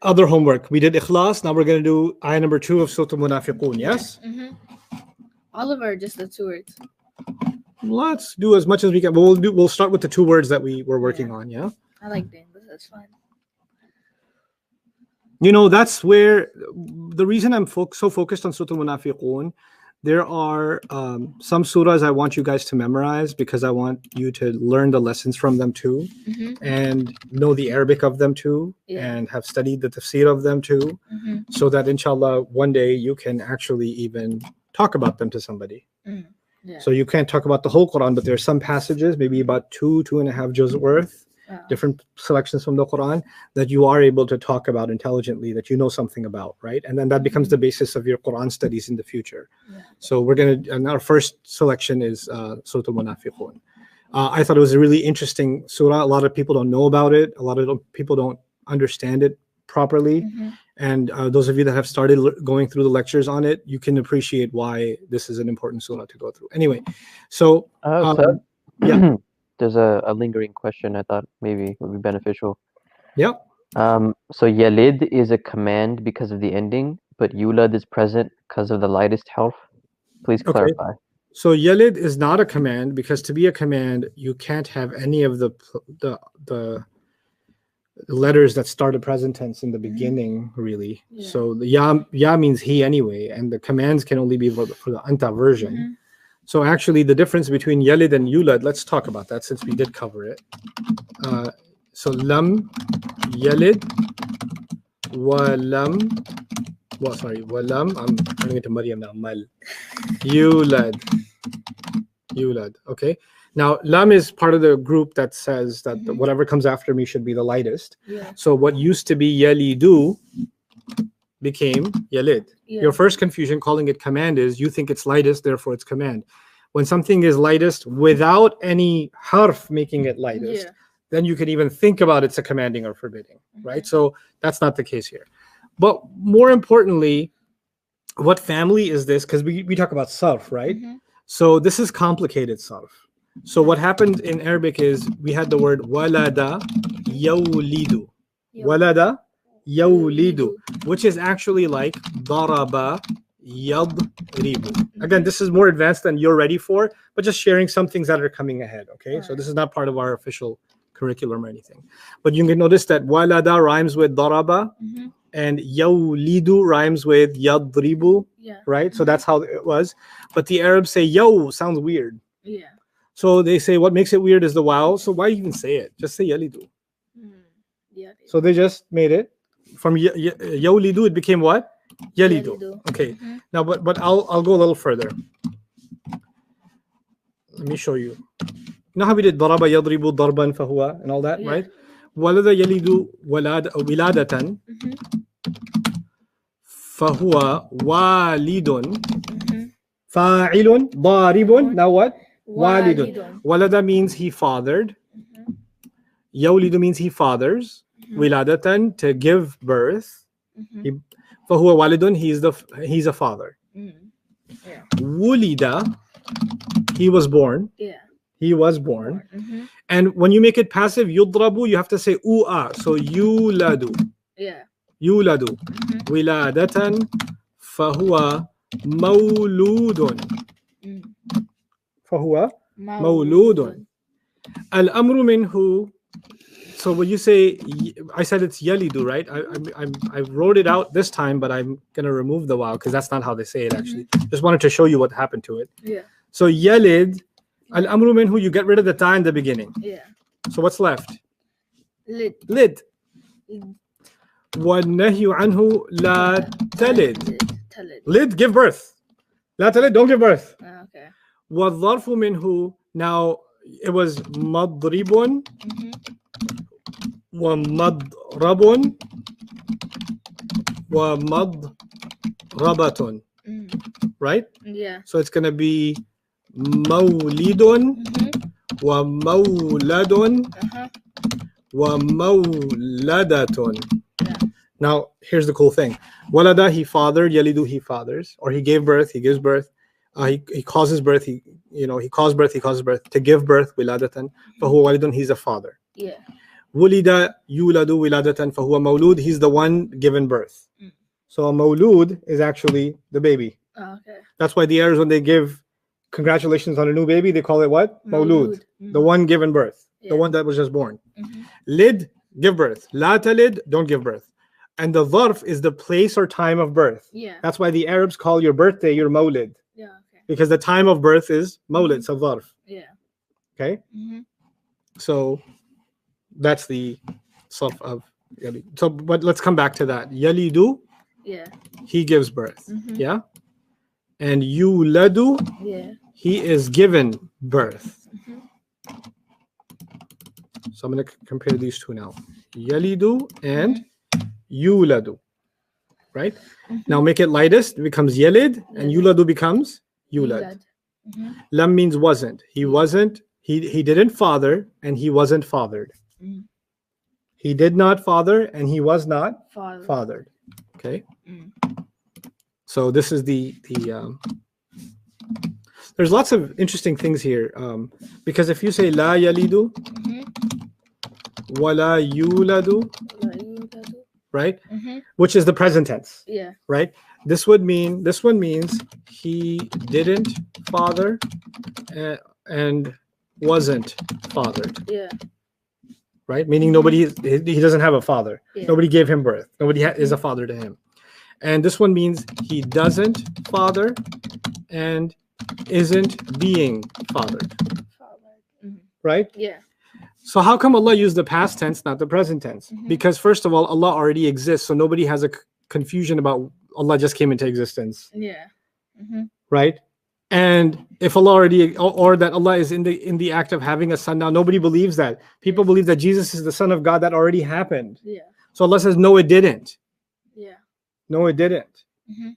Other homework. We did ikhlas. Now we're going to do ayah number 2 of Surah Al-Munafiqun. Yes? All of our just the 2 words. Let's do as much as we can. We'll start with the 2 words that we were working on. Yeah. I like doing this. It's fun. You know, that's where the reason I'm so focused on Surah Al-Munafiqun, there are some surahs I want you guys to memorize because I want you to learn the lessons from them too, and know the Arabic of them too, and have studied the tafsir of them too, so that inshallah one day you can actually even talk about them to somebody. So you can't talk about the whole Quran, but there are some passages, maybe about 2.5 juz worth, different selections from the Quran that you are able to talk about intelligently, that you know something about, right? And then that becomes the basis of your Quran studies in the future. So we're going to, and our first selection is Surah Al-Munafiqun. I thought it was a really interesting surah. A lot of people don't know about it. A lot of people don't understand it properly. And those of you that have started going through the lectures on it, you can appreciate why this is an important surah to go through. Anyway, so yeah. There's a lingering question I thought maybe would be beneficial. Yeah. So yalid is a command because of the ending, but yulad is present because of the lightest harf. Please clarify. So yalid is not a command because to be a command, you can't have any of the letters that start a present tense in the beginning, really. So the ya means he anyway, and the commands can only be for the anta version. So actually the difference between yalid and yulad, let's talk about that since we did cover it. So lam yalid wa lam, I'm turning it to Maryam now, mal yulad, okay. Now, lam is part of the group that says that whatever comes after me should be the lightest. So what used to be yalidu became yalid. Your first confusion calling it command is you think it's lightest, therefore it's command. When something is lightest without any harf making it lightest, then you can even think about it's a commanding or forbidding, right? So that's not the case here. But more importantly, what family is this? Because we talk about sarf, right? So this is complicated sarf. So what happened in Arabic is we had the word walada yawlidu. Walada yawlidu, which is actually like daraba yadribu. Again, this is more advanced than you're ready for, but just sharing some things that are coming ahead, okay? So this is not part of our official curriculum or anything. But you can notice that walada rhymes with daraba and yawlidu rhymes with yadribu, right? So that's how it was. But the Arabs say yaw sounds weird. So they say what makes it weird is the wow. So why even say it? Just say yalidu. So they just made it from yawlidu. It became what? Yalidu. Okay. Now, but I'll go a little further. Let me show you. You know how we did daraba yadribu darban fahuwa and all that, right? Walada yalidu wiladatan fahuwa walidun fa'ilun daribun. Now what? Walidun. Walada means he fathered. Yawlidu means he fathers. Wiladatan, to give birth. Fahuwa walidun, he's a father. Wulida, he was born. He was born. And when you make it passive, yudrabu, you have to say u'a. So yuladu. Yuladu. Wiladatan fahuwa mawludun. Fahuwa mawludun. Al-amru minhu. So when you say, I said it's yalidu, right? I wrote it out this time, but I'm going to remove the wow because that's not how they say it actually. Just wanted to show you what happened to it. So yalid, al-amru minhu, you get rid of the ta in the beginning. So what's left? Lid. وَالنَّهْيُ عَنْهُ لَا تَلِد. Lid, give birth. La talid, don't give birth. وَالظَّرْفُ مِنْهُ, now it was مَضْرِبٌ وَمَضْرَبٌ وَمَضْرَبَةٌ. Right? So it's going to be مَوْلِدٌ وَمَوْلَدٌ وَمَوْلَدَةٌ. Now, here's the cool thing. Walada, he fathered. Yalidu, he fathers. Or he gave birth, he gives birth. He causes birth, he causes birth. To give birth, wiladatan. Fahuwa walidun, he's a father. Wulida yuladu wiladatan fahuwa mawlud, he's the one given birth. So a mawlud is actually the baby. That's why the Arabs, when they give congratulations on a new baby, they call it what? Mawlud. The one given birth. The one that was just born. Lid, give birth. La talid, don't give birth. And the dharf is the place or time of birth. That's why the Arabs call your birthday your mawlid. because the time of birth is mawlid, so dharf. Yeah. Okay, Mm-hmm. so that's the sarf of yalid. So, but let's come back to that. Yalidu, Yeah. he gives birth. Mhm. Yeah, and yuladu, Yeah. he is given birth. Mhm. So I'm going to compare these two now. Yalidu and yuladu. Right? Mhm. Now make it lightest. It becomes yalid, and Yalid. yuladu becomes yulad. Mhm. Lam means wasn't. He wasn't. He didn't father, and he wasn't fathered. Mm. He did not father, and he was not Father. fathered. Okay. Mm. So this is the there's lots of interesting things here, because if you say la yalidu Mhm. wala yuladu, right, Mhm. which is the present tense, Yeah. right? This one means he didn't father and wasn't fathered, Yeah. right? Meaning nobody, he doesn't have a father. Yeah. Nobody gave him birth. Nobody is a father to him. And this one means he doesn't father and isn't being fathered, Father. Mhm. right? Yeah. So how come Allah used the past tense, not the present tense? Mhm. Because first of all, Allah already exists, so nobody has a confusion about Allah just came into existence, Yeah. Mhm. right? And if Allah already, or that Allah is in the act of having a son now, nobody believes that. People believe that Jesus is the Son of God. That already happened. Yeah. So Allah says, no, it didn't. Yeah. No, it didn't. Mhm.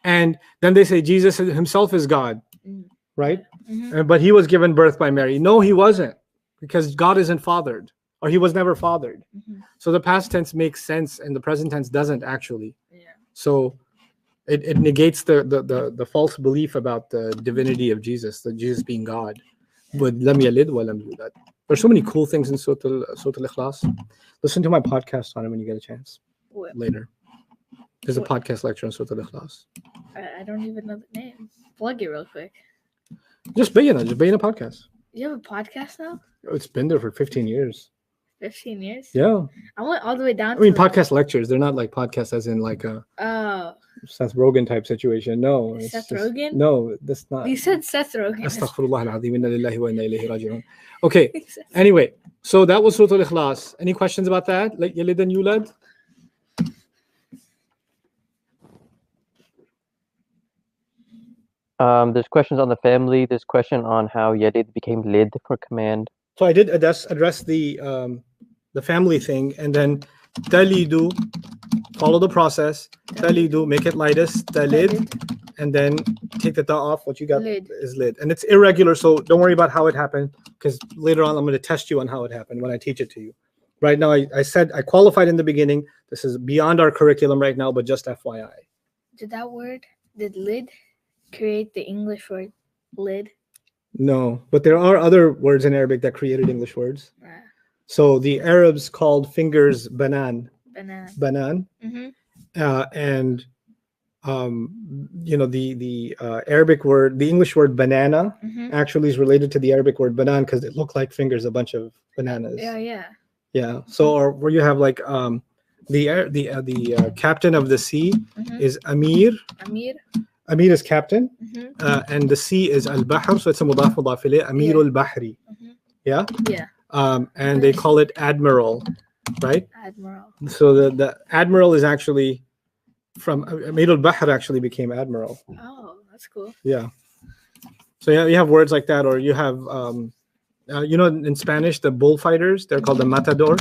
And then they say Jesus himself is God, Mm. right? Mhm. But he was given birth by Mary. No, he wasn't, because God isn't fathered, or he was never fathered. Mhm. So the past tense makes sense, and the present tense doesn't actually. Yeah. So it negates the false belief about the divinity of Jesus, that Jesus being God. With lam yalid wa lam yulad. There's so many cool things in Surah Al-Ikhlas. Listen to my podcast on it when you get a chance What? later. There's a What? podcast lecture on Surah Al-Ikhlas. I don't even know the name. Plug it real quick. Just Bayna podcast. You have a podcast now? It's been there for 15 years. 15 years? Yeah. I went all the way down I mean, to podcast lectures. They're not like podcasts as in like a Oh, Seth Rogen type situation. No. it's Seth just- Rogen? No, that's not. you said Seth Rogen. Astaghfirullah al-azim, inna lillahi wa inna ilayhi raji'un. Okay. Anyway, so that was Surah Al-Ikhlas. Any questions about that? Like Yalid and Yulad? There's questions on the family. There's question on how Yadid became lid for command. So I did address the family thing, and then Talidu, follow the process. Talidu, make it lightest. Talid, and then take the ta off. What you got Lid. is lid, and it's irregular. So don't worry about how it happened, because later on I'm going to test you on how it happened when I teach it to you. Right now, I said I qualified in the beginning. This is beyond our curriculum right now, but just FYI. Did lid create the English word lid? No, but there are other words in Arabic that created English words. Nah. So the Arabs called fingers banan, Banana. banan, Mm-hmm. and the Arabic word, the English word banana, Mm-hmm. actually is related to the Arabic word banan because it looked like fingers, a bunch of bananas. Yeah. Yeah. So, or where you have like the captain of the sea Mm-hmm. is Amir. Amir. Amir is captain, Mm-hmm. and the sea is al-bahr, so it's a mudaf mudaf ilayh, Amir Yeah. al-bahri. Mhm. Yeah. Yeah. And they call it admiral, right? Admiral. So the admiral is actually from Amir al-bahr, actually became admiral. Oh, that's cool. Yeah. So yeah, you have words like that, or you have in Spanish the bullfighters, they're called the matador,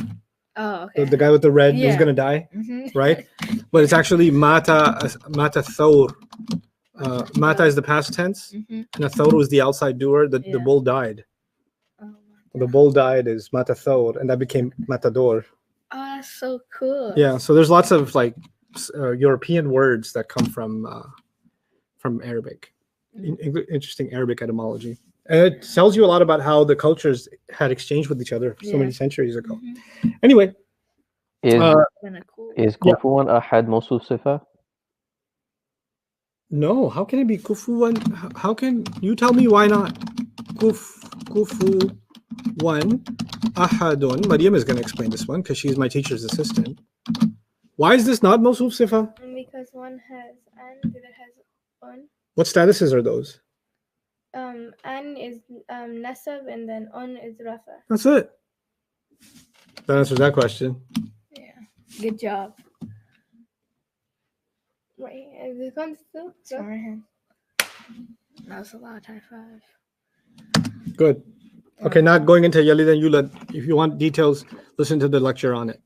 Oh, okay. the guy with the red who's Yeah. gonna die, Mm-hmm. right? But it's actually mata thawr. Mata is the past tense, Mm-hmm. and a thawr is the outside doer. The Yeah. bull died. Oh, The bull died is mata thawr, and that became matador. that's so cool. Yeah. So there's lots of like European words that come from Arabic. Interesting Arabic etymology. And it tells you a lot about how the cultures had exchanged with each other so many Yeah. centuries ago. Mm-hmm. Anyway, Is Kinda cool. is Yeah. Kufuwan Ahad Mawsuf Sifa? no, how can it be kufuwan? How can you tell me why not? Kufuwan ahadun. Maryam is going to explain this one because she's my teacher's assistant. Why is this not Mawsuf Sifa? Because one has and the other has on. What statuses are those? An is nasab, and then on is rafa. That's it. That answers that question. Yeah. Good job. Wait, is this one still? Smart hand. That was a loud high five. Good. Okay, not going into Yalid and Yulad. If you want details, listen to the lecture on it.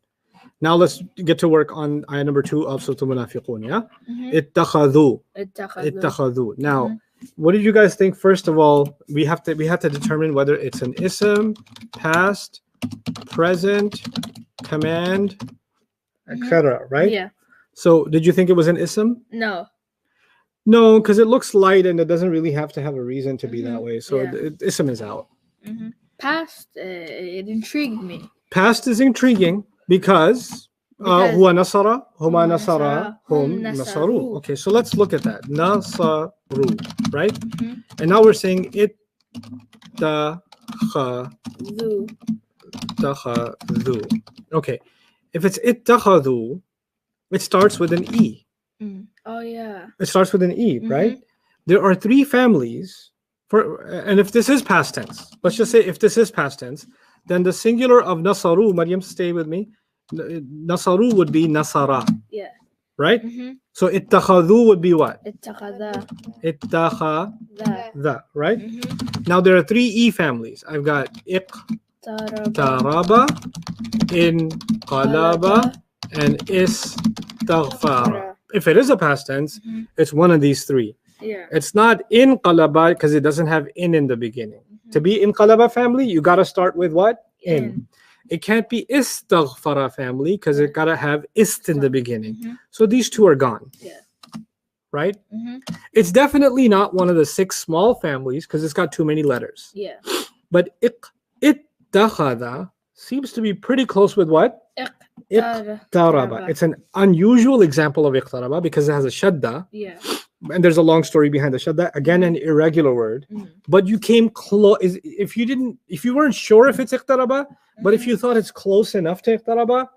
Now let's get to work on ayah number 2 of Surah Al-Munafiqun. Yeah. Ittakhadhu. Ittakhadhu. Now, what did you guys think? First of all, we have to determine whether it's an ism, past, present, command, etc. Right? Yeah. So, did you think it was an ism? No. No, because it looks light and it doesn't really have to have a reason to be that way. So, Yeah. ism is out. Past, it intrigued me. Past is intriguing because huwa nasara, huma nasara, hum hum nasaru. nasaru. Okay, so let's look at that. Nasaru, right? And now we're saying Zoo. ittakhadhu. Okay, if it's ittakhadhu, it starts with an E. Oh yeah. It starts with an E, right? There are 3 families. And if this is past tense, let's just say if this is past tense, then the singular of nasaru, Maryam, stay with me. Nasaru would be nasara, Yeah. right? So ittakhadhu would be what? Ittakhadha. Ittakhadha, right? Now there are 3 E families. I've got iqtaraba, inqalaba, and istaghfara. If it is a past tense, it's one of these 3. Yeah. It's not inqalaba because it doesn't have in the beginning. To be inqalaba family, you got to start with what? In. It can't be istaghfara family because it got to have ist in the beginning. So these 2 are gone. Yeah. Right? It's definitely not one of the 6 small families because it's got too many letters. Yeah. But ittakhadha seems to be pretty close with what? Iqtaraba. It's an unusual example of iqtaraba because it has a shadda. Yeah. And there's a long story behind the shadda. Again, an irregular word. But you came close. If you weren't sure if it's iqtaraba, but if you thought it's close enough to iqtaraba,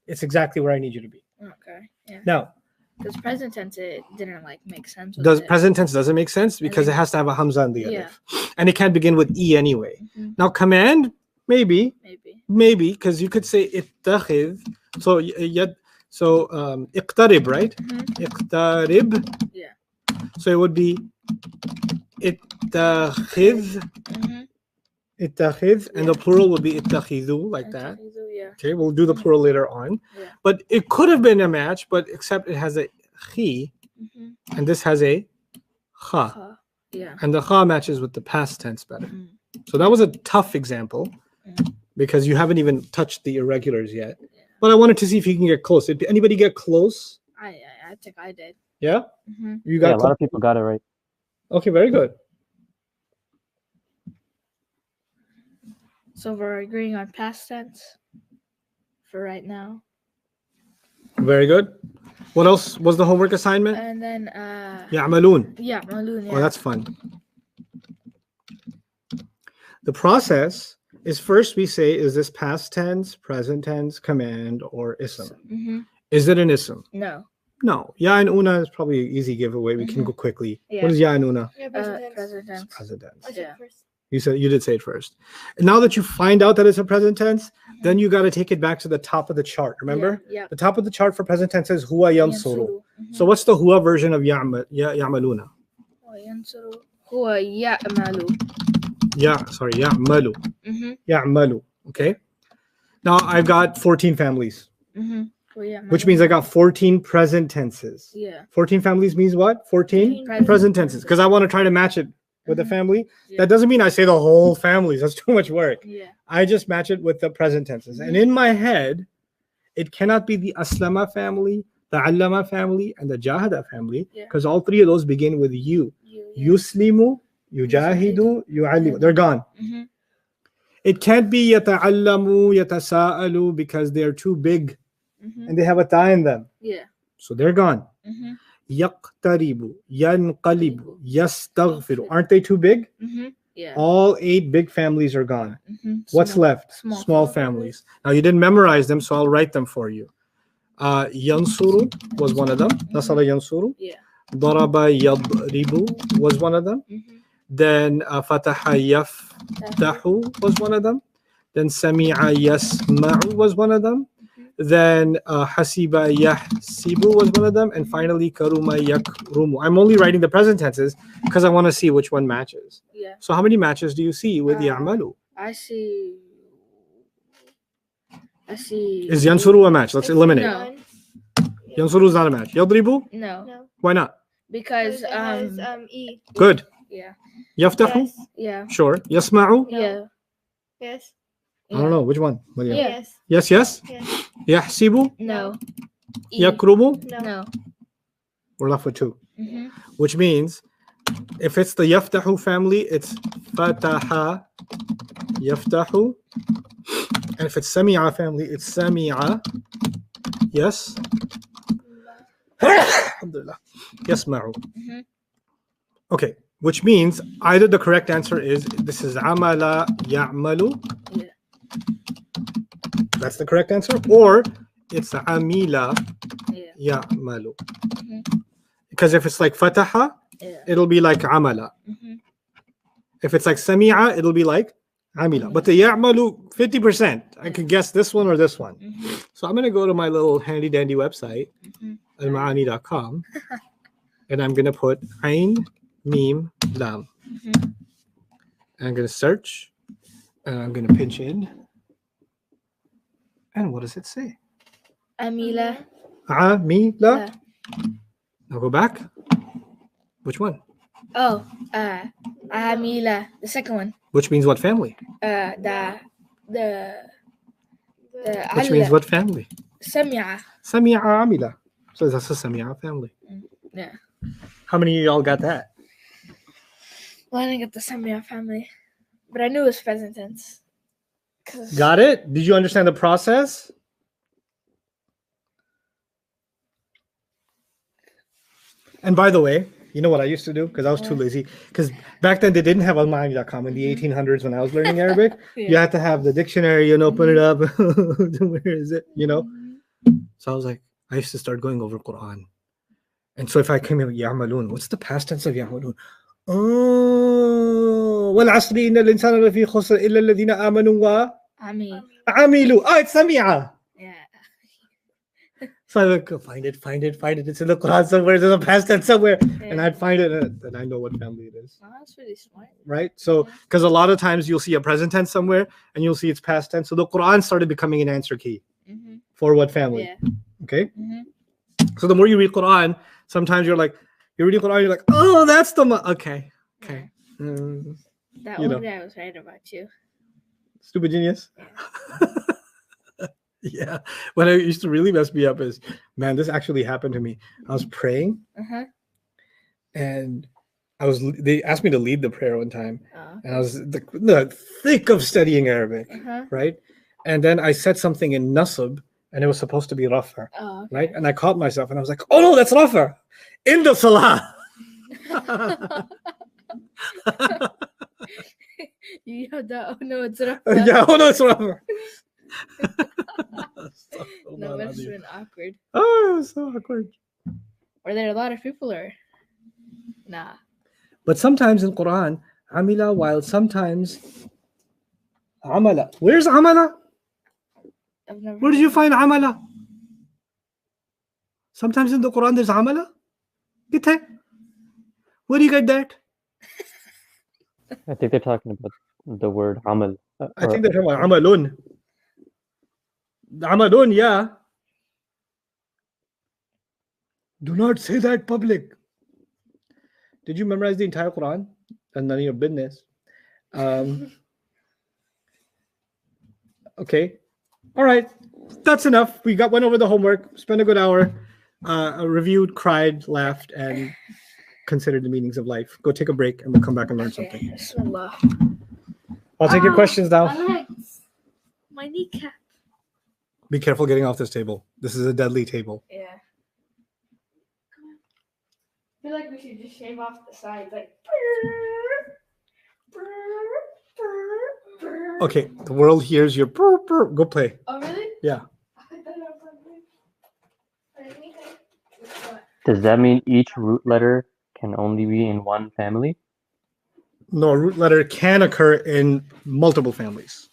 it's exactly where I need you to be. Okay. Yeah. Now, Because present tense, it didn't make sense. with does it. present tense doesn't make sense because it has to have a hamza on the alif, and it can't begin with e anyway. Now, command maybe because you could say ittakhidh. So iqtarib, right? Iqtarib. Yeah. So it would be ittakhidh, and the plural would be ittakhidhu, like that. Yeah. Okay, we'll do the plural later on. Yeah. But it could have been a match, but except it has a khi, and this has a kha. Yeah. And the kha matches with the past tense better. So that was a tough example because you haven't even touched the irregulars yet. But I wanted to see if you can get close. Did anybody get close? I think I did. Yeah? You Yeah, got a lot of people got it right. Okay, very good. So we're agreeing on past tense for right now. Very good. What else was the homework assignment? And then Ya'malun. yeah, Malun, yeah. Oh, that's fun. The process is first we say, is this past tense, present tense, command, or ism? Is it an ism? No. No. Ya and una is probably an easy giveaway. We can go quickly. Yeah. What is ya and una? Yeah, Present present tense. Present tense. tense. Yeah. You did say it first. And now that you find out that it's a present tense, then you got to take it back to the top of the chart. Remember? Yeah. The top of the chart for present tense is huwa yansuru. So what's the huwa version of ya'maluna? Yansuru. Huwa ya'malu. Ya'malu. Ya'malu. Okay. Now I've got 14 families, which means I got 14 present tenses. Yeah. 14 families means what? 14 present tenses. Because I want to try to match it with the family. Yeah. That doesn't mean I say the whole families. That's too much work. Yeah. I just match it with the present tenses. And in my head, it cannot be the aslama family, the allama family, and the jahada family, because all 3 of those begin with you. Yuslimu, yujahidu, yu'allimu. They're gone. It can't be yata'allamu, yatasa'alu because they're too big and they have a ta in them. Yeah. So they're gone. Yaqtaribu, yanqalibu, yastaghfiru. Aren't they too big? Yeah. All 8 big families are gone. What's left? small Small families. Now you didn't memorize them, so I'll write them for you. Yansuru was one of them. Nasara yansuru. Yeah. Daraba yadribu was one of them. Then fataha yaftahu was one of them. Then sami'a yasma'u was one of them. Then hasiba yahsibu was one of them. And finally karuma yakrumu. I'm only writing the present tenses because I want to see which one matches. Yeah. So how many matches do you see with ya'malu? I see. Is yansuru a match? Let's eliminate. No. Yansuru is not a match. Yadribu? No. No. Why not? Because It has E. Good. yeah. Yaftahu? Yes. Yeah. Sure. Yasma'u? No. Yeah. Yes. I don't know. Which one? Maria? Yeah. Yes. Yes, yes. Yes. Yahsibu? No. E. Yakrumu? No. No. We're left with two. Mm-hmm. Which means if it's the yaftahu family, it's fataha yaftahu. And if it's sami'a family, it's sami'a. Yes. Alhamdulillah. Yasma'u. Mhm. Okay. Which means either the correct answer is this is amala ya'malu. Yeah. That's the correct answer. Or it's amila Yeah. ya'malu. Mhm. Because if it's like fataha, Yeah. it'll be like amala. Mm-hmm. If it's like sami'a, it'll be like amila. But the ya'malu, 50%. I could guess this one or this one. Mm-hmm. So I'm going to go to my little handy dandy website, Mhm. almaani.com, and I'm going to put Ain, Mim, Lam. Mhm. And I'm going to search, and I'm going to pinch in. And what does it say? Amila. Amila. Yeah. Now go back. Which one? Oh. Amila. The second one. Which means what family? The Which means what family? Samia. Sami'a Amila. So that's a Sami'a family. Yeah. How many of y'all got that? Well, I didn't get the Samia family, but I knew it was present tense. 'Cause- Got it? Did you understand the process? And by the way, you know what I used to do? Because I was too lazy. Because back then they didn't have almaani.com in the 1800s when I was learning Arabic. You Yeah. had to have the dictionary and open it up. Where is it? You know? So I was like, I used to start going over Quran. And so if I came here with Ya'malun, what's the past tense of Ya'malun? Oh, وَالْعَصْرِ إِنَّ الْإِنسَانَ لَفِي خُسْرٍ إِلَّا الَّذِينَ آمَنُوا Ami. وَعَمِلُوا. Oh, it's Sami'a. Yeah. So I would go find it. It's in the Quran somewhere. There's a past tense somewhere. And I'd find it and I know what family it is. Oh, that's really smart. Right? So, because a lot of times you'll see a present tense somewhere and you'll see it's past tense. So the Quran started becoming an answer key Mm-hmm. for what family. Yeah. Okay? Mm-hmm. So the more you read Quran, sometimes you're reading Quran, you're like, oh, that's the okay. That You one know. guy was right about you. Stupid genius. Yeah. What I used to really mess me up is, man, this actually happened to me. I was praying Uh-huh. and they asked me to lead the prayer one time. Oh. And I was the thick of studying Arabic, Uh-huh. right? And then I said something in nasab and it was supposed to be rafa, Oh, okay. right? And I caught myself and I was like, oh no, that's rafa. In the salah. Oh no, it's rough. Yeah, oh no, it's rafa. No, it's been awkward. Oh, it was so awkward. Were there a lot of people or? Nah. But sometimes in Quran, amila, while sometimes amala. Where's amala? I've never. Where did you find amala? Sometimes in the Quran there's amala. Kithe? Where do you get that? I think they're talking about the word amal. I think they're talking about amalun. Amalun, yeah. Do not say that public. Did you memorize the entire Quran? That's none of your business. Okay. All right. That's enough. We went over the homework, spent a good hour, reviewed, cried, laughed, and considered the meanings of life. Go take a break and we'll come back and learn something. Okay. Bismillah. I'll take your questions now. My legs. My kneecap. Be careful getting off this table. This is a deadly table. Yeah. I feel like we should just shave off the sides, like. Okay, the world hears your purr, purr. Go play. Oh really? Yeah. Does that mean each root letter can only be in one family? No, a root letter can occur in multiple families.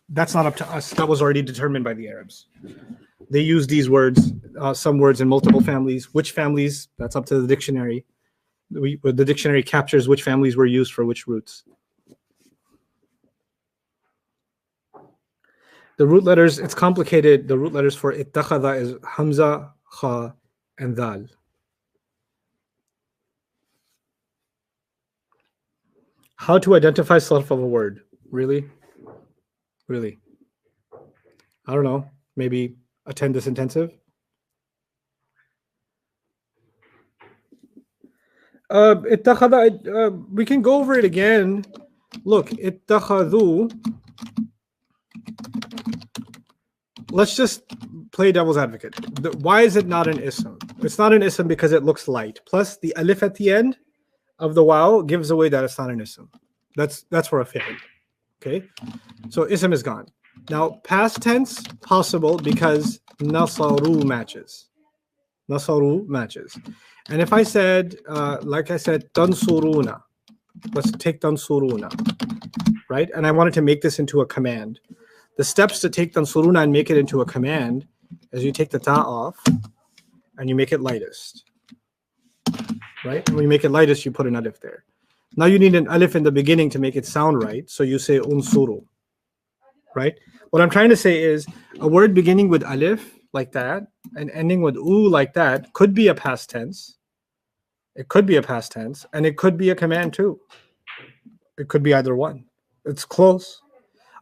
That's not up to us. That was already determined by the Arabs. They use these words, some words in multiple families. Which families? That's up to the dictionary. The dictionary captures which families were used for which roots. The root letters, it's complicated. The root letters for ittakhadha is hamza, kha, and dal. How to identify sarf of a word? Really? Really? I don't know. Maybe attend this intensive? Ittakhadha, we can go over it again. Look, ittakhadhu. Let's just play devil's advocate. Why is it not an ism? It's not an ism because it looks light. Plus, the alif at the end of the waw gives away that it's not an ism. That's for a fi'l. Okay? So ism is gone. Now, past tense, possible because nasaru matches. Nasaru matches. And if I said, like I said, tansuruna. Let's take tansuruna. Right? And I wanted to make this into a command. The steps to take tansuruna and make it into a command is you take the ta off and you make it lightest. Right? And when you make it lightest, you put an alif there. Now you need an alif in the beginning to make it sound right. So you say unsuru. Right? What I'm trying to say is a word beginning with alif like that and ending with u like that could be a past tense. It could be a past tense and it could be a command too. It could be either one. It's close.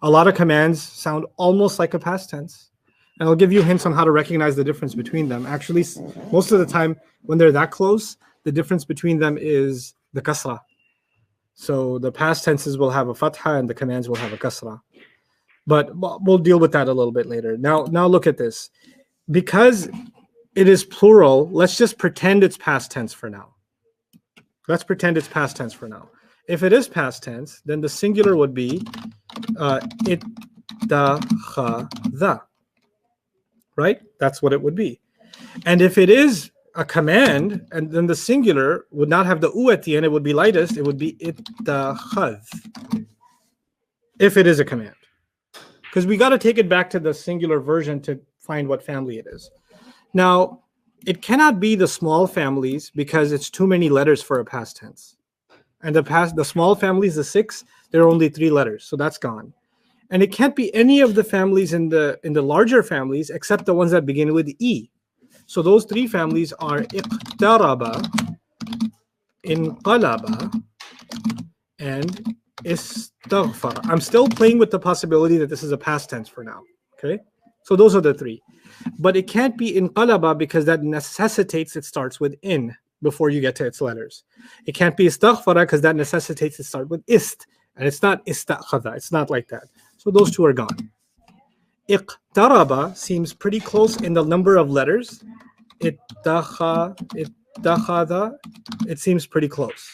A lot of commands sound almost like a past tense. And I'll give you hints on how to recognize the difference between them. Actually, most of the time when they're that close, the difference between them is the kasra. So the past tenses will have a fatha and the commands will have a kasra. But we'll deal with that a little bit later. Now look at this. Because it is plural, let's just pretend it's past tense for now. Let's pretend it's past tense for now. If it is past tense, then the singular would be ittakhadha. Right? That's what it would be. And if it is a command, and then the singular would not have the u at the end, it would be lightest, it would be ittakhadh. If it is a command. Because we got to take it back to the singular version to find what family it is. Now, it cannot be the small families because it's too many letters for a past tense. And the small families, the 6, there are only 3 letters, so that's gone. And it can't be any of the families in the larger families except the ones that begin with E. So those 3 families are iqtaraba, inqalaba, and istaghfara. I'm still playing with the possibility that this is a past tense for now. Okay, so those are the 3. But it can't be inqalaba because that necessitates it starts with in before you get to its letters. It can't be istaghfara because that necessitates it start with ist, and it's not istakhadha. It's not like that. So those 2 are gone. Iqtaraba seems pretty close in the number of letters. Ittakhadha, it seems pretty close.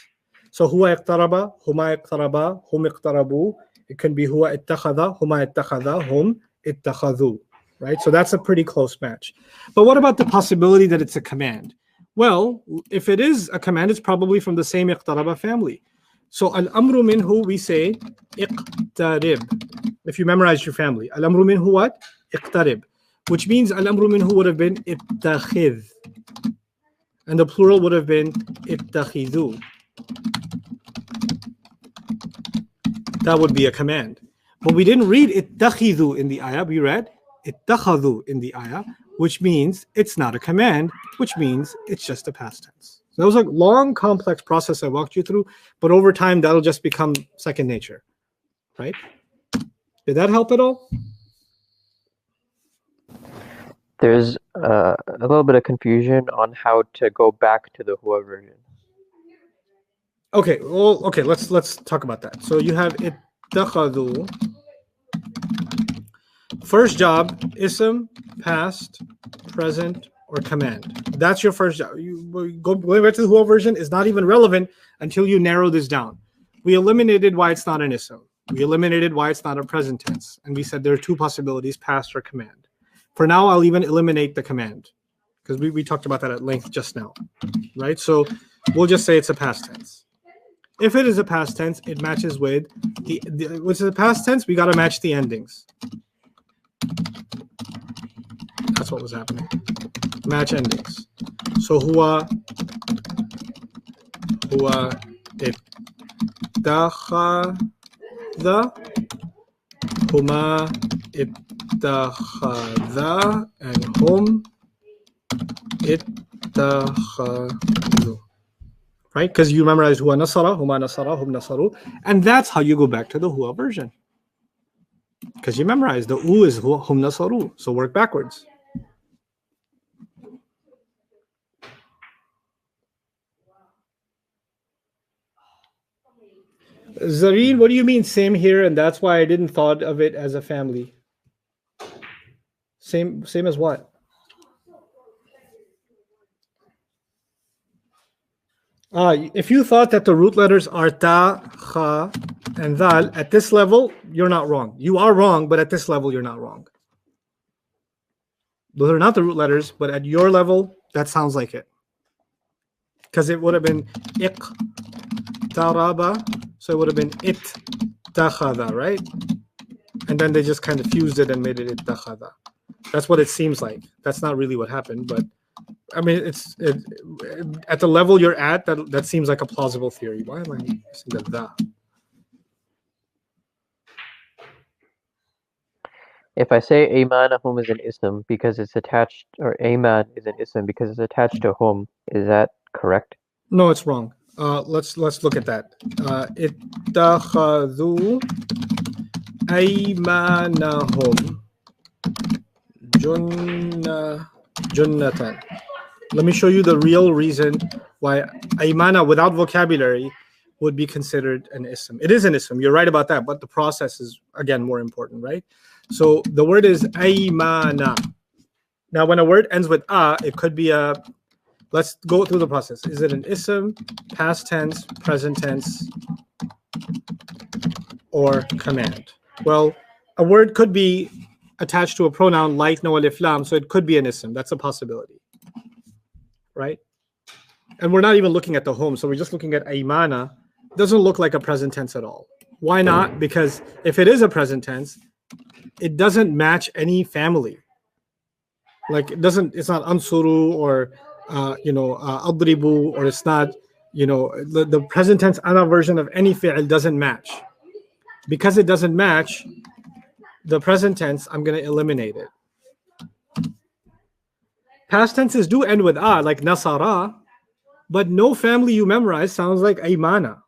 So huwa iqtaraba, huma iqtaraba, hum iqtarabu. It can be huwa ittakhadha, huma ittakhadha, hum ittakhadhu. Right? So that's a pretty close match. But what about the possibility that it's a command? Well, if it is a command, it's probably from the same iqtaraba family. So al-amru minhu, we say iqtarib. If you memorize your family. Al-amru minhu what? Iqtarib. Which means al-amru minhu would have been ittakhidh. And the plural would have been ittakhidhu. That would be a command. But we didn't read ittakhidhu in the ayah. We read ittakhadhu in the ayah, which means it's not a command, which means it's just a past tense. So that was a long, complex process I walked you through, but over time, that'll just become second nature, right? Did that help at all? There's a little bit of confusion on how to go back to the Huwa version. Okay, well, okay, let's talk about that. So you have ittakhadhu. First job, ism, past, present, or command. That's your first job. Going back to the Huwa version is not even relevant until you narrow this down. We eliminated why it's not an ism. We eliminated why it's not a present tense. And we said there are 2 possibilities, past or command. For now, I'll even eliminate the command because we talked about that at length just now, right? So we'll just say it's a past tense. If it is a past tense, it matches with the which is a past tense, we got to match the endings. That's what was happening. Match endings. So huwa ittakhadha, huma ittakhadha, and hum ittakhadhu. Right? Because you memorize huwa nasara, huma nasara, hum nasaru, and that's how you go back to the huwa version. Because you memorize the u is huwa, hum nasaru, so work backwards. Zareen, what do you mean same here? And that's why I didn't thought of it as a family. Same as what? If you thought that the root letters are ta, kha, and dal, at this level, you're not wrong. You are wrong, but at this level, you're not wrong. Those are not the root letters, but at your level, that sounds like it. Because it would have been iq, taraba, so it would have been it, takhada, right? And then they just kind of fused it and made it takhada. That's what it seems like. That's not really what happened, but I mean, at the level you're at, that seems like a plausible theory. Why am I missing the da? If I say aymanahum is an ism because it's attached, or ayman is an ism because it's attached to hum, is that correct? No, it's wrong. Let's look at that. Ittakhadhu aymanahum junnatan. Let me show you the real reason why aymana without vocabulary would be considered an ism. It is an ism. You're right about that, but the process is again more important, right? So the word is aymana. Now, when a word ends with a, it could be a. Let's go through the process. Is it an ism, past tense, present tense, or command? Well, a word could be attached to a pronoun like no alif lam, so it could be an ism. That's a possibility, right? And we're not even looking at the home, so we're just looking at aymana. It doesn't look like a present tense at all. Why not? Because if it is a present tense, it doesn't match any family. Like it doesn't. It's not ansuru or adribu, or it's not. The present tense ana version of any fi'l doesn't match. Because it doesn't match the present tense, I'm going to eliminate it. Past tenses do end with a, like nasara, but no family you memorize sounds like aymana.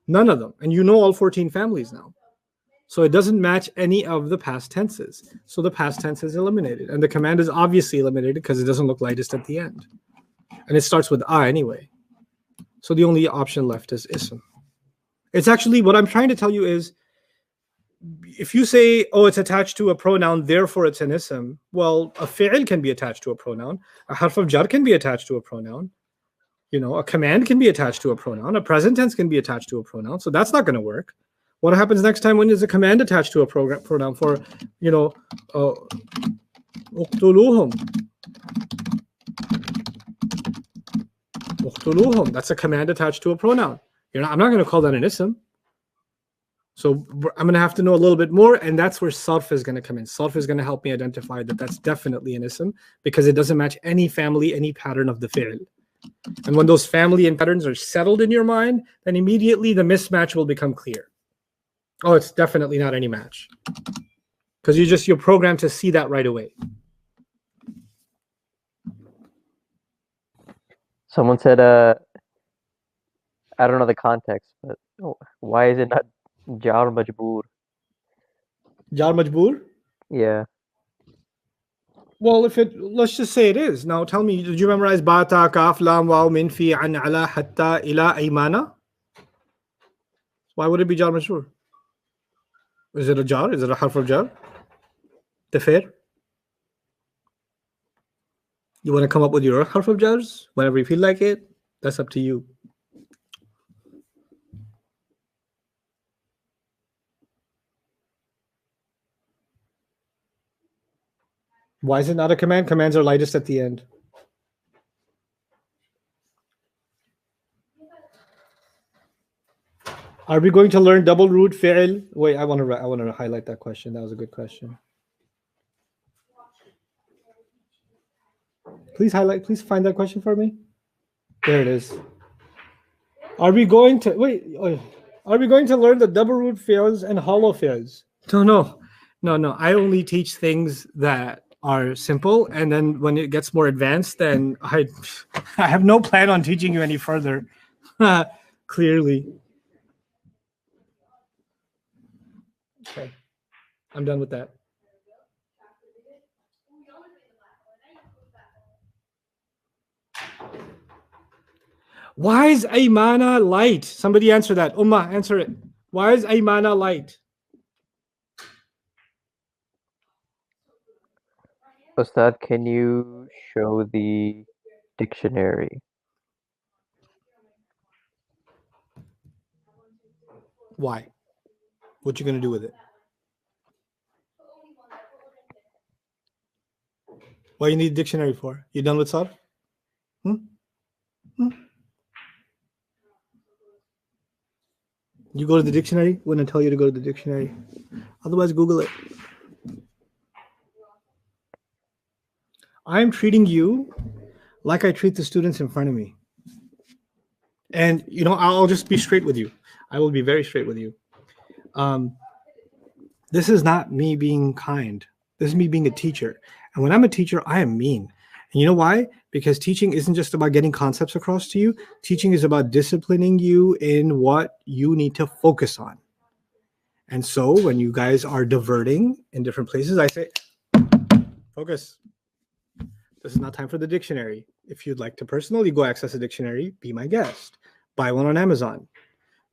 None of them. And you know all 14 families now. So it doesn't match any of the past tenses. So the past tense is eliminated. And the command is obviously eliminated because it doesn't look lightest at the end. And it starts with a anyway. So the only option left is ism. It's actually, what I'm trying to tell you is, if you say, oh, it's attached to a pronoun, therefore it's an ism, well, a fi'l can be attached to a pronoun. A harf of jar can be attached to a pronoun. A command can be attached to a pronoun. A present tense can be attached to a pronoun. So that's not going to work. What happens next time when there's a command attached to a pronoun for, uqtuluhum? Uqtuluhum. That's a command attached to a pronoun. I'm not going to call that an ism. So I'm going to have to know a little bit more, and that's where sarf is going to come in. Sarf is going to help me identify that that's definitely an ism because it doesn't match any family, any pattern of the fi'l. And when those family and patterns are settled in your mind, then immediately the mismatch will become clear. Oh, it's definitely not any match. Because you're programmed to see that right away. Someone said, I don't know the context, but why is it not jar majboor? Jar majboor? Yeah. Well, let's just say it is. Now tell me, did you memorize ba, ta, kaf, lam, waw, min, fi, an, ala, hatta, ila, aymana? Why would it be jar majboor? Is it a jar? Is it a harf of jar? Tafir? You want to come up with your harf of jars whenever you feel like it? That's up to you. Why is it not a command? Commands are lightest at the end. Are we going to learn double root fi'l? Wait, I want to highlight that question. That was a good question. Please find that question for me. There it is. Are we going to learn the double root fi'ls and hollow fi'ls? No. I only teach things that are simple, and then when it gets more advanced, then I have no plan on teaching you any further. Clearly. Okay, I'm done with that. Why is Aymana light? Somebody answer that. Ummah, answer it. Why is Aymana light? Ustad, can you show the dictionary? Why? What you gonna do with it? What you need a dictionary for? You done with Sarf? You go to the dictionary when I tell you to go to the dictionary. Otherwise, Google it. I'm treating you like I treat the students in front of me. And, I'll just be straight with you. I will be very straight with you. This is not me being kind. This is me being a teacher. And when I'm a teacher, I am mean. And you know why? Because teaching isn't just about getting concepts across to you. Teaching is about disciplining you in what you need to focus on. And so when you guys are diverting in different places, I say, focus. This is not time for the dictionary. If you'd like to personally go access a dictionary, be my guest. Buy one on Amazon.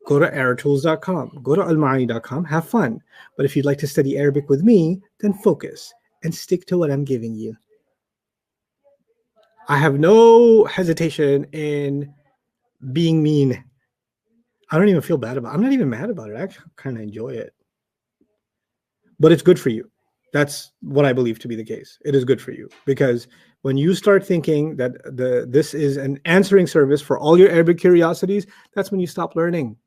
Go to arabtools.com. Go to almaani.com. Have fun. But if you'd like to study Arabic with me, then focus and stick to what I'm giving you. I have no hesitation in being mean. I don't even feel bad about it. I'm not even mad about it. I actually kind of enjoy it. But it's good for you. That's what I believe to be the case. It is good for you. Because when you start thinking that this is an answering service for all your Arabic curiosities, that's when you stop learning.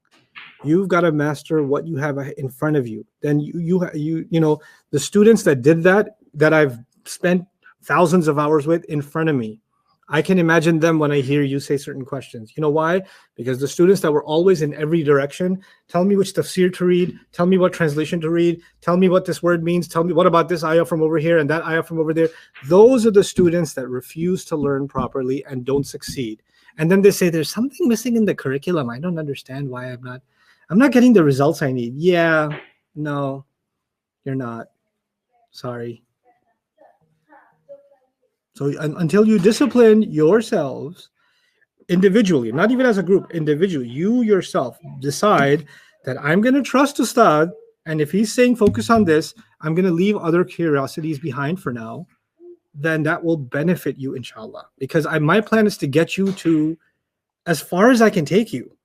You've got to master what you have in front of you. Then the students that did that I've spent thousands of hours with in front of me, I can imagine them when I hear you say certain questions. You know why? Because the students that were always in every direction, tell me which tafsir to read, tell me what translation to read, tell me what this word means, tell me what about this ayah from over here and that ayah from over there. Those are the students that refuse to learn properly and don't succeed. And then they say, there's something missing in the curriculum. I don't understand why I'm not getting the results I need. Yeah, no, you're not. Sorry. So until you discipline yourselves individually, not even as a group, individually, you yourself decide that I'm going to trust Ustad, and if he's saying focus on this, I'm going to leave other curiosities behind for now, then that will benefit you, inshallah. Because my plan is to get you to as far as I can take you.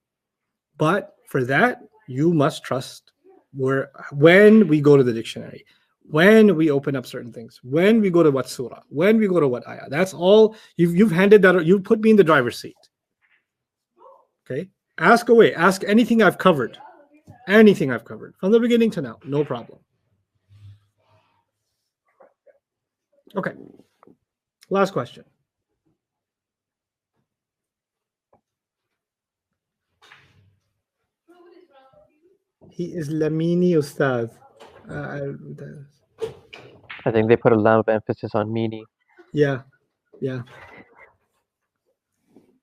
But for that, you must trust when we go to the dictionary, when we open up certain things, when we go to what surah, when we go to what ayah. That's all. You've handed that. You put me in the driver's seat. Okay? Ask away. Ask anything I've covered. Anything I've covered. From the beginning to now. No problem. Okay. Last question. He is Lamini Ustad. I think they put a lot of emphasis on meanie. Yeah.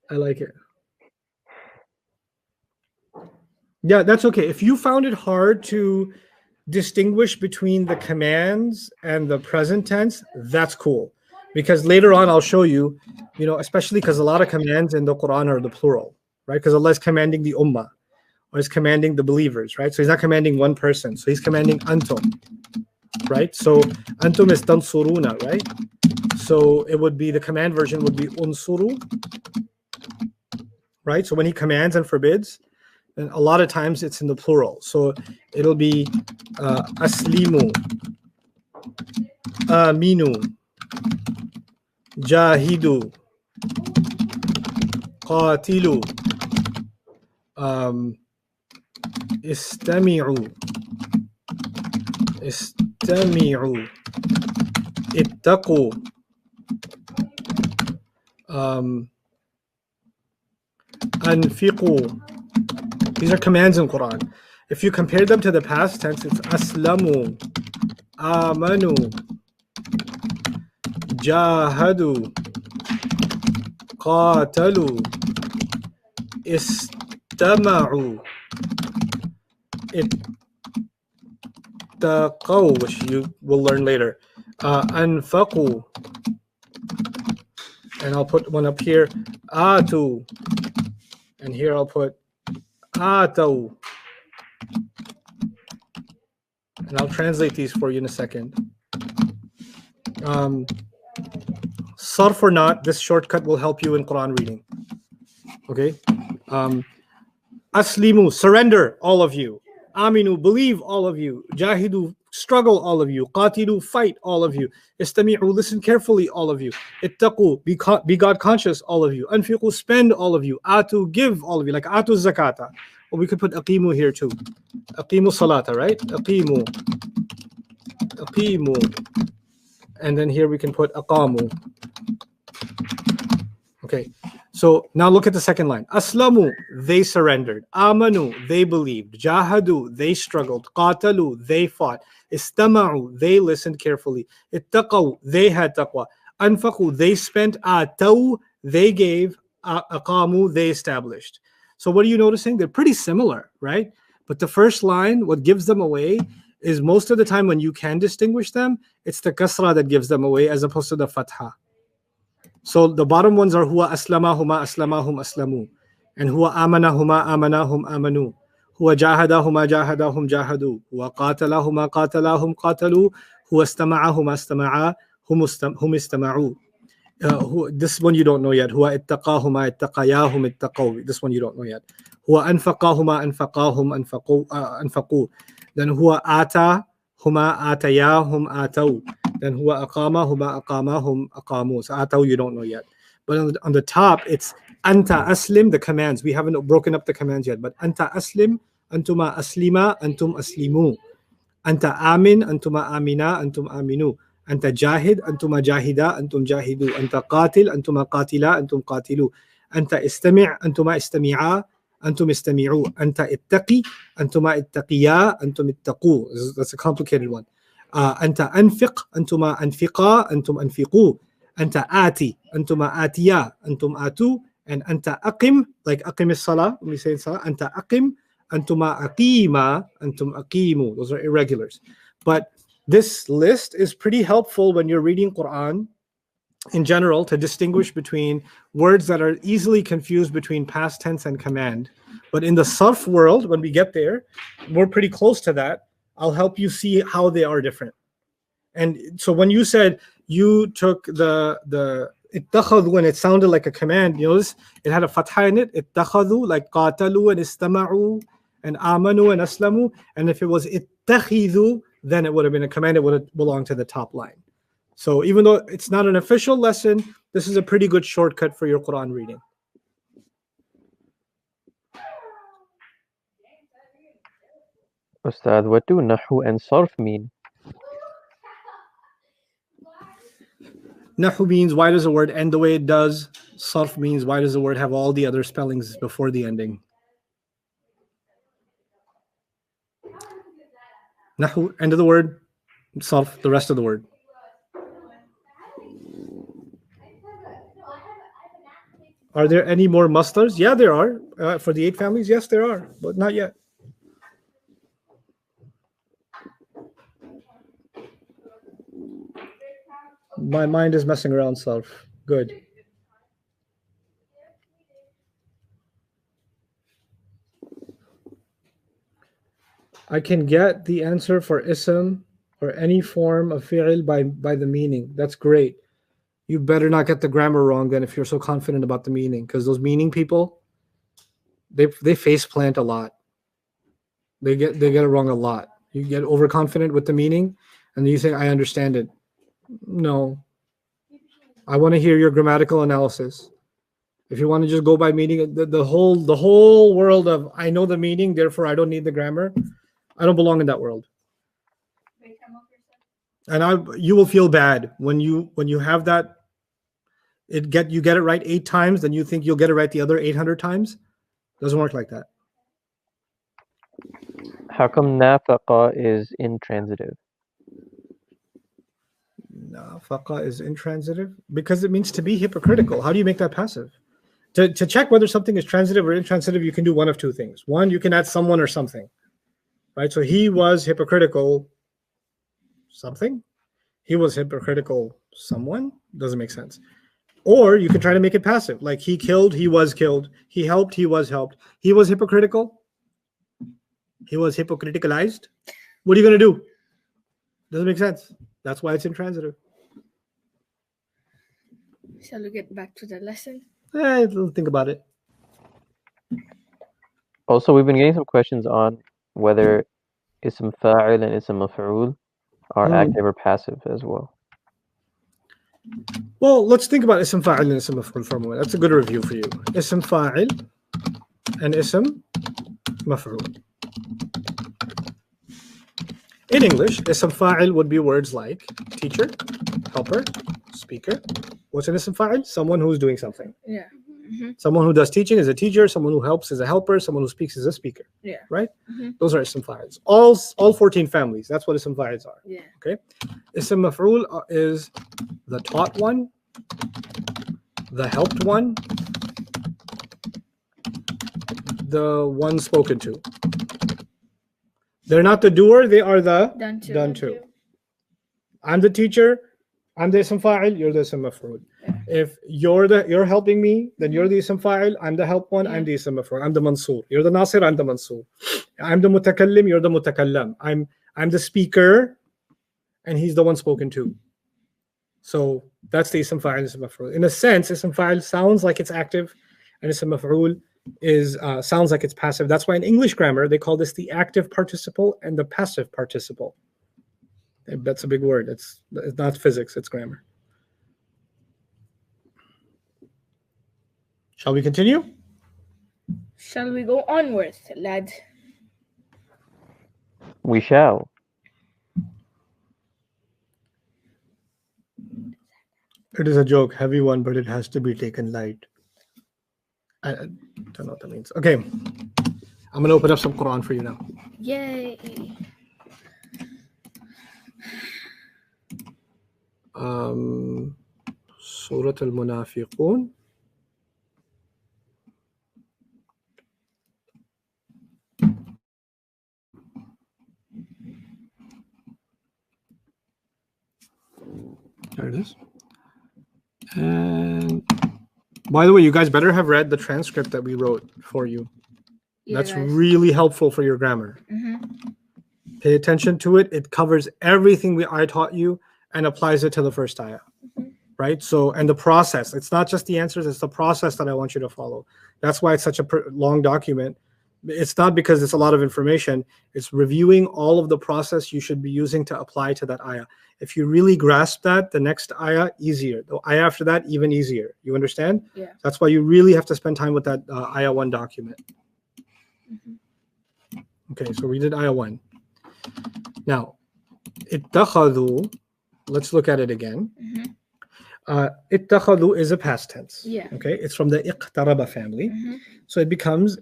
I like it. Yeah, that's okay. If you found it hard to distinguish between the commands and the present tense, that's cool. Because later on, I'll show you, especially because a lot of commands in the Quran are the plural, right? Because Allah is commanding the ummah, or he's commanding the believers, right? So he's not commanding one person. So he's commanding antum, right? So antum is tansuruna, right? So it would be, the command version would be unsuru, right? So when he commands and forbids, and a lot of times it's in the plural. So it'll be aslimu, aminu, jahidu, qatilu, استمعوا استمعوا اتقوا أنفقوا. These are commands in Quran. If you compare them to the past tense, it's أسلموا آمنوا جاهدوا قاتلوا استمعوا اتقوا, which you will learn later. أنفقوا, and I'll put one up here. آتوا, and here I'll put آتوا, and I'll translate these for you in a second. Sarf or not, this shortcut will help you in Quran reading. Okay. Aslimu, surrender, all of you. Aminu, believe, all of you. Jahidu, struggle, all of you. Qatilu, fight, all of you. Istami'u, listen carefully, all of you. Ittaqu, be God conscious, all of you. Anfiqu, spend, all of you. Atu, give, all of you. Like atu zakata. Or we could put aqimu here too. Aqimu salata, right? Aqimu. And then here we can put aqamu. Okay. So now look at the second line. Aslamu, they surrendered. Amanu, they believed. Jahadu, they struggled. Qatalu, they fought. Istama'u, they listened carefully. Ittaqaw, they had taqwa. Anfaqu, they spent. Ataw, they gave. Aqamu, they established. So what are you noticing? They're pretty similar, right? But the first line, what gives them away is most of the time when you can distinguish them, it's the kasra that gives them away as opposed to the fatha. So the bottom ones are huwa aslamahuma aslamahum aslamu, and huwa amanahuma amanahum amanu, huwa jahadahuma jahadahum jahadu, huwa qatalahuma qatalahum qatalu, huwa istama'ahuma istama'a hum istama'u. This one you don't know yet. Huwa ittaqahuma ittaqayahum ittaqaw. This one you don't know yet. Huwa anfaqahuma anfaqahum anfaqu. Then huwa ata huma atayahum ataw. Then huwa aqama huma aqamahum aqamu. So ataw you don't know yet. But on the top it's anta aslim, the commands. We haven't broken up the commands yet. But anta aslim, antuma aslima, antum aslimu. Anta amin, antuma amina, antum aminu. Anta jahid, antuma jahida, antum jahidu. Anta qatil, antuma qatila, antum qatilu. Anta istami', antuma istami'a, antum istami'u. Anta ittaqi, antuma ittaqiya, antum ittaqu. That's a complicated one. Anta anfiq, antuma anfiqa, antum anfiqu. Anta ati, antuma atiya, antum atu. And anta aqim, like aqim is salah, when we say salah, anta aqim, antuma aqima, antum aqimu. Those are irregulars. But this list is pretty helpful when you're reading Quran in general to distinguish between words that are easily confused between past tense and command. But in the sarf world, when we get there, we're pretty close to that. I'll help you see how they are different. And so when you said you took the ittakhadhu and it sounded like a command, you notice it had a fatha in it, ittakhadhu, like qatalu and istama'u and amanu and aslamu. And if it was ittakhidhu, then it would have been a command. It would have belonged to the top line. So even though it's not an official lesson, this is a pretty good shortcut for your Quran reading. Ustad, what do nahu and sarf mean? Nahu means why does a word end the way it does? Sarf means why does the word have all the other spellings before the ending? Nahu, end of the word. Sarf, the rest of the word. Are there any more masters? Yeah, there are. For the 8 families, yes, there are, but not yet. My mind is messing around, Sarf. Good. I can get the answer for ism or any form of fi'il by the meaning. That's great. You better not get the grammar wrong then if you're so confident about the meaning, because those meaning people, they face plant a lot. They get it wrong a lot. You get overconfident with the meaning and you say, I understand it. No. I want to hear your grammatical analysis. If you want to just go by meaning, the whole world of I know the meaning, therefore I don't need the grammar, I don't belong in that world. And you will feel bad when you have that. You get it right 8 times, then you think you'll get it right the other 800 times. Doesn't work like that. How come nafaqa is intransitive? Nafaqa is intransitive because it means to be hypocritical. How do you make that passive? To check whether something is transitive or intransitive, you can do one of 2 things. One, you can add someone or something, right? So he was hypocritical something. He was hypocritical someone. Doesn't make sense. Or you can try to make it passive, like he killed, he was killed. He helped, he was helped. He was hypocritical. He was hypocriticalized. What are you going to do? Doesn't make sense. That's why it's intransitive. Shall we get back to the lesson? Think about it. Also, we've been getting some questions on whether ism fa'il and ism maf'ul are active or passive as well. Well, let's think about ism fa'il and ism maf'ul for a moment. That's a good review for you. Ism fa'il and ism maf'ul. In English, ism fa'il would be words like teacher, helper, speaker. What's an ism fa'il? Someone who's doing something. Yeah. Someone who does teaching is a teacher. Someone who helps is a helper. Someone who speaks is a speaker. Yeah. Right? Those are ism fa'ils. All 14 families. That's what ism fa'ils are. Yeah. Okay. Ism maf'ul is the taught one, the helped one, the one spoken to. They're not the doer, they are the done to. I'm the teacher, I'm the ism fa'il, you're the ism maf'ul. Yeah. If you're helping me, then you're the ism fa'il, I'm the help one, I'm the ism maf'ul. I'm the mansur. You're the nasir, I'm the mansur. I'm the mutakallim, you're the mutakallam. I'm the speaker, and he's the one spoken to. So that's the ism fa'il, ism maf'ul. In a sense, ism fa'il sounds like it's active, and ism maf'ul is sounds like it's passive. That's why in English grammar they call this the active participle and the passive participle. That's a big word. It's not physics, it's grammar. Shall we continue? Shall we go onwards, lad? We shall. It is a joke, heavy one, but it has to be taken light. I don't know what that means. Okay, I'm going to open up some Quran for you now. Yay! Surah Al-Munafiqun. There it is. And by the way, you guys better have read the transcript that we wrote for you. Yeah, That's guys. really helpful for your grammar. Pay attention to it. It covers everything I taught you and applies it to the first ayah. Right? So, and the process. It's not just the answers, it's the process that I want you to follow. That's why it's such a long document. It's not because it's a lot of information. It's reviewing all of the process you should be using to apply to that ayah. If you really grasp that, the next ayah, easier. The ayah after that, even easier. You understand? Yeah. That's why you really have to spend time with that ayah 1 document. Okay, so we did ayah 1. Now, ittakhadhu, let's look at it again. Ittakhadhu is a past tense. Yeah. Okay, it's from the iqtaraba family. So it becomes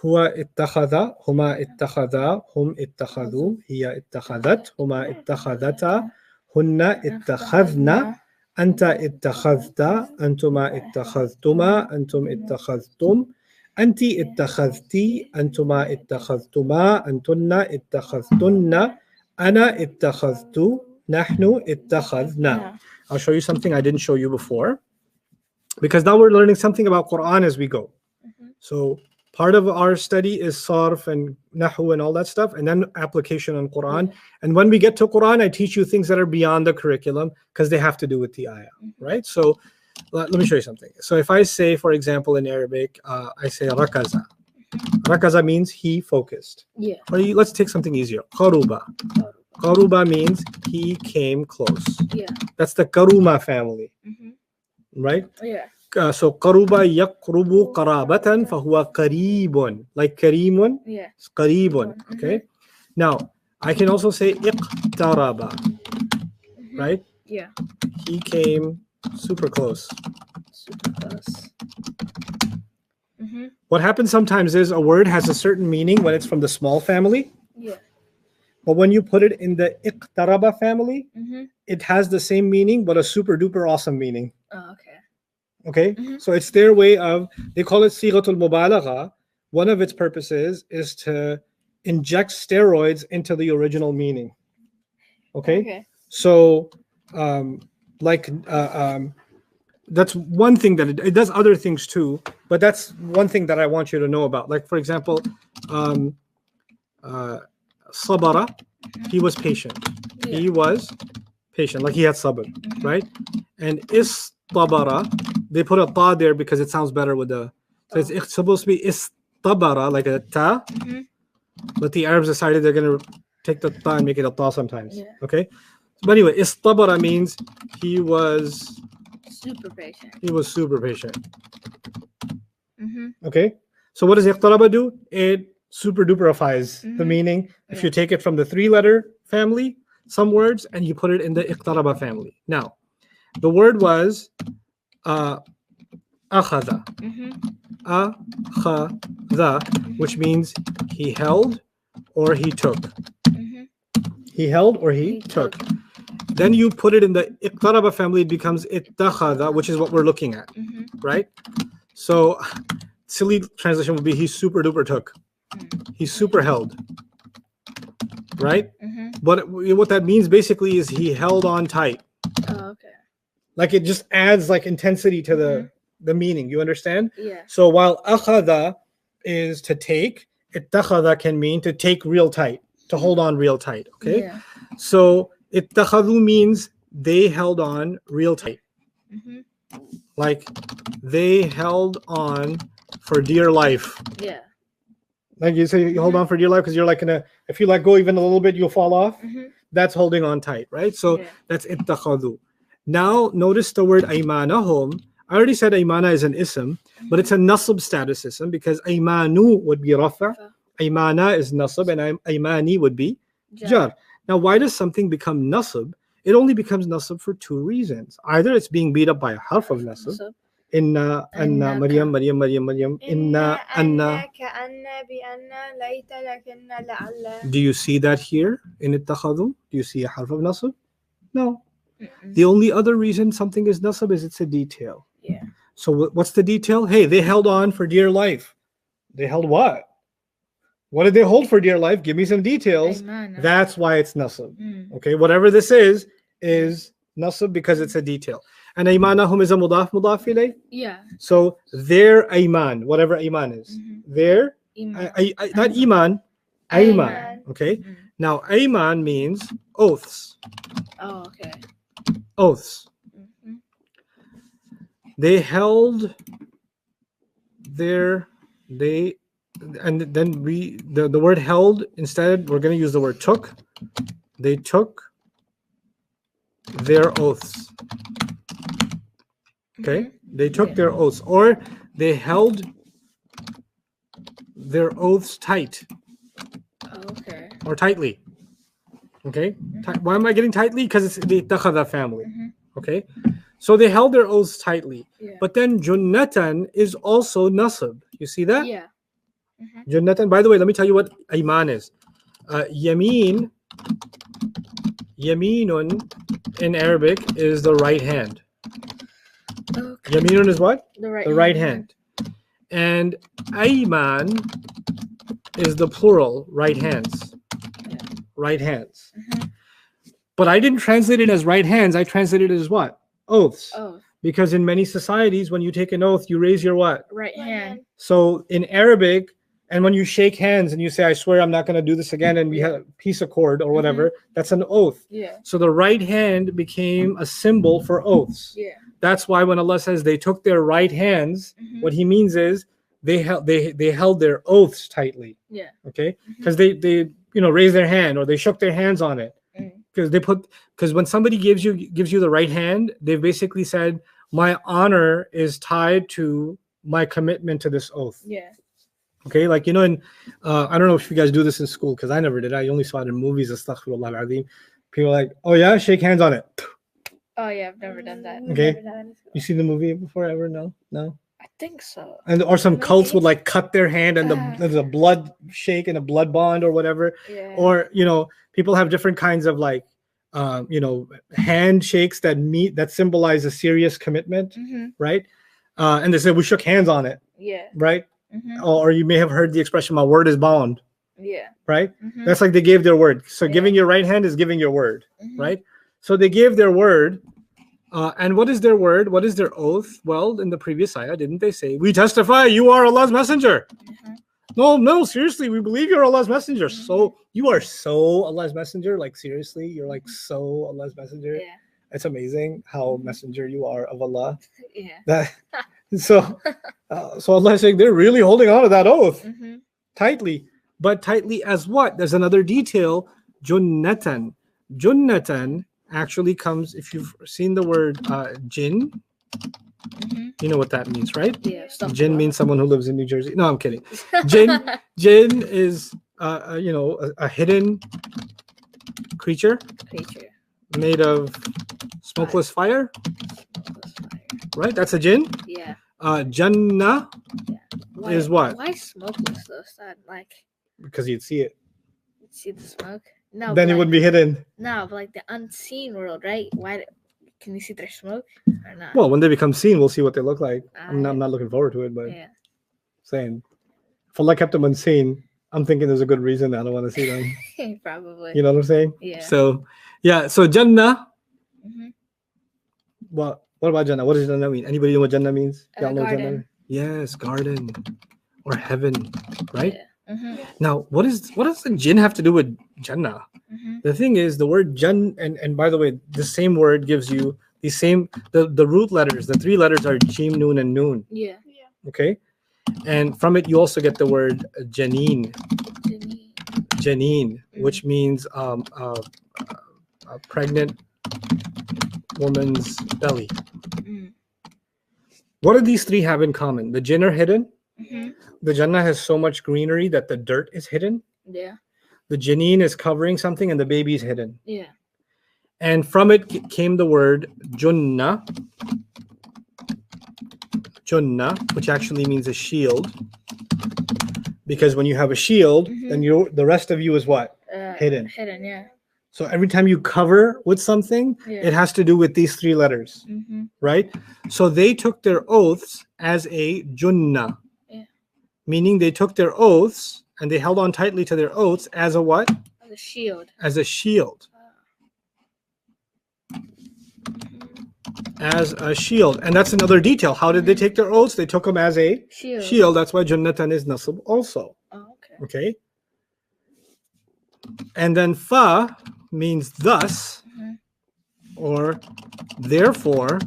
huwa ittakhadha, huma ittakhadha, hum ittakhadhu, hiya ittakhadhat, huma ittakhadhata, hunna ittakhadhna, anta ittakhadhta, antuma ittakhadhtuma, antum ittakhadhtum, anti ittakhadhti, antuma ittakhadhtuma, antunna ittakhadhtunna, ana ittakhadhtu, nahnu ittakhadhna. I'll show you something I didn't show you before, because now we're learning something about Quran as we go. So part of our study is sarf and nahu and all that stuff, and then application on Quran. And when we get to Quran, I teach you things that are beyond the curriculum because they have to do with the ayah, right? So let me show you something. So if I say, for example, in Arabic, I say rakaza. Rakaza means he focused. Yeah. Or let's take something easier. Qaruba. Qaruba means he came close. Yeah. That's the Karuma family, right? Yeah. So qaruba yaqrubu qarabatan fahuwa qaribun. Like karimun, Yeah. it's qaribun. Okay. Now I can also say iqtaraba, right? Yeah. He came super close. Super close. What happens sometimes is a word has a certain meaning when it's from the small family, Yeah. but when you put it in the iqtaraba family, it has the same meaning but a super duper awesome meaning. Oh, okay. Okay, so it's their way of, they call it sighatul mubalagha. One of its purposes is to inject steroids into the original meaning. Okay, so that's one thing that it does other things too, but that's one thing that I want you to know about. Like, for example, sabara, he was patient. Yeah. He was patient, like he had sabr, right? And istabara, they put a ta there because it sounds better with the, so it's supposed to be istabara, like a ta, but the Arabs decided they're going to take the ta and make it a ta sometimes. Yeah. Okay, but anyway, istabara means he was Super patient. super patient. Okay, so what does iqtaraba do? It super duperifies the meaning. If you take it from the 3-letter family, some words, and you put it in the iqtaraba family. Now, the word was akhadha. Akhadha, which means he held or he took. He held or he took. Then you put it in the iqtaraba family, it becomes ittakhadha, which is what we're looking at, right? So silly translation would be he super duper took. He super held, right? But what that means basically is he held on tight. Oh, okay. Like it just adds like intensity to the meaning. You understand? Yeah. So while akhadha is to take, ittakhadha can mean to take real tight, to hold on real tight. Okay. Yeah. So ittakhadhu means they held on real tight. Like they held on for dear life. Yeah. Like you say, you hold on for dear life because you're like if you let go even a little bit, you'll fall off. That's holding on tight, right? So that's ittakhadhu. Now notice the word aymanahum. I already said aymana is an ism, but it's a nasab status ism because aymanu would be rafa, aymana is nasab, and aymani would be jar. Now, why does something become nasab? It only becomes nasab for 2 reasons. Either it's being beat up by a harf of nasab. Inna, anna, Maryam, Maryam, Maryam, Maryam, inna, anna. Do you see that here in ittakhadhu? Do you see a harf of nasab? No. The only other reason something is nasab is it's a detail. Yeah. So what's the detail? Hey, they held on for dear life. They held what? What did they hold for dear life? Give me some details. Aymana. That's why it's nasab. Okay, whatever this is nasab because it's a detail. And aymanahum is a mudaf ilayh. Yeah. So their ayman, whatever ayman is, their not iman, ayman. Okay. Now ayman means oaths. Oh, okay. Oaths. They held their and then the word held, instead we're going to use the word took. They took their oaths. Okay, they took their oaths, or they held their oaths tight. Oh, okay. Or tightly. Okay, why am I getting tightly? Because it's the takhadha family. Okay, so they held their oaths tightly. But then junnatan is also nasab. You see that? Yeah. Junnatan. By the way, let me tell you what ayman is. Yaminun in Arabic is the right hand. Okay. Yaminun is what? The right hand. And ayman is the plural, right hands. Right hands. But I didn't translate it as right hands. I translated it as what? Oaths. Oh. Because in many societies, when you take an oath, you raise your what? Right hand. So in Arabic, and when you shake hands and you say, I swear I'm not going to do this again, and we have a peace accord or whatever, that's an oath. Yeah. So the right hand became a symbol for oaths. Yeah. That's why when Allah says they took their right hands, what he means is they held their oaths tightly. Yeah. Okay? Because they raised their hand or they shook their hands on it. Because when somebody gives you the right hand, they've basically said, my honor is tied to my commitment to this oath. Yeah. Okay, like in I don't know if you guys do this in school because I never did. I only saw it in movies. Astaghfirullah al-azim. People are like, oh yeah, shake hands on it. Oh yeah, I've never done that. Okay. You seen the movie before ever? No. I think so. And or some cults would Maybe. like cut their hand and there's a blood shake and a blood bond or whatever. Yeah. Or people have different kinds of like handshakes that symbolize a serious commitment, right? And they say we shook hands on it, Yeah. right? Mm-hmm. Or you may have heard the expression "my word is bond," Yeah. right? Mm-hmm. That's like they gave their word. So Yeah. giving your right hand is giving your word, Mhm. right? So they gave their word. And what is their word? What is their oath? Well, in the previous ayah, didn't they say, we testify you are Allah's messenger? Mhm. No, seriously, we believe you're Allah's messenger. So you are so Allah's messenger. Like, seriously, you're like so Allah's messenger. Yeah. It's amazing how messenger you are of Allah. Yeah. That so Allah is saying they're really holding on to that oath Mm-hmm. tightly. But tightly as what? There's another detail. Junnatan. Junnatan actually comes, if you've seen the word jinn, Mm-hmm. you know what that means, right? Yeah. Stuff Jinn means someone who lives in New Jersey. No, I'm kidding. Jinn is a hidden creature creature. made of smokeless fire, right? That's a jinn. Yeah. Jannah Why, is what? Why smokeless though? It's not like Because you'd see it. see the smoke. No. Then but it would be hidden. No, but like the unseen world, right? Can you see their smoke or not? Well, when they become seen, we'll see what they look like. I'm not looking forward to it, but Yeah. saying if Allah kept them unseen, I'm thinking there's a good reason I don't want to see them. Probably. You know what I'm saying? Yeah. So Jannah. Mm-hmm. What about Jannah? What does Jannah mean? Anybody know what Jannah means? Y'all know Garden. Jannah? Yes, garden or heaven, right? Yeah. Mm-hmm. Now, what does the jinn have to do with Jannah? Mm-hmm. The thing is, the word Jan, and by the way, the same word gives you the root letters. The three letters are Jim, Noon, and Noon. Yeah. Okay, and from it you also get the word Janine, which means a pregnant woman's belly. Mm. What do these three have in common? The jinn are hidden. Mm-hmm. The Jannah has so much greenery that the dirt is hidden. Yeah. The Janine is covering something and the baby is hidden. Yeah. And from it came the word Junnah, which actually means a shield. Because when you have a shield, then the rest of you is what? Hidden. Hidden, yeah. So every time you cover with something, Yeah. it has to do with these three letters, Mm-hmm. right? So they took their oaths as a Junnah. Yeah. Meaning they took their oaths and they held on tightly to their oaths as a what? As a shield. As a shield. As a shield. And that's another detail. How did they take their oaths? They took them as a shield. That's why Jannatan is nasab also. Oh, okay. Okay. And then fa means thus, or therefore,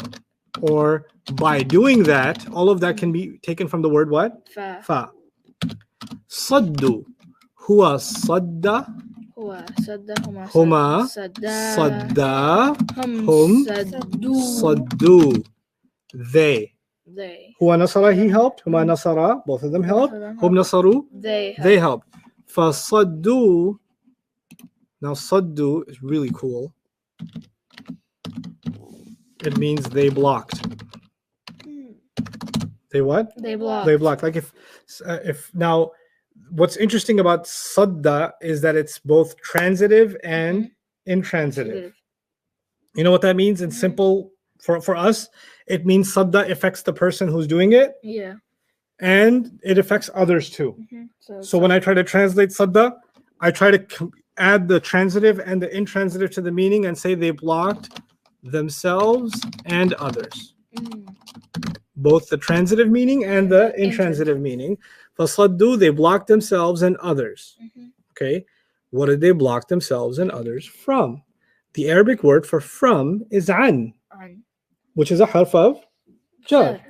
or by doing that. All of that can be taken from the word what? Fa. Fa. Saddu. Huwa sadda. Huwa sadda. Huma. Sadda. Sadda. Hum. Saddu. Saddu. Saddu. They. They. Huwa nasara, he helped. Huma nasara, both of them helped. of them Hum nasaru, They. they helped. Fasaddu. Now saddu is really cool. It means they blocked. They what? They blocked. They blocked. Like if now, what's interesting about sadda is that it's both transitive and intransitive. You know what that means in simple for us? It means sadda affects the person who's doing it, Yeah. and it affects others too. Mm-hmm. So when I try to translate sadda, I try to add the transitive and the intransitive to the meaning and say they blocked themselves and others. Both the transitive meaning and the intransitive meaning. Fasaddu, they blocked themselves and others. Okay, what did they block themselves and others from? The Arabic word for from is an, which is a harf of jar,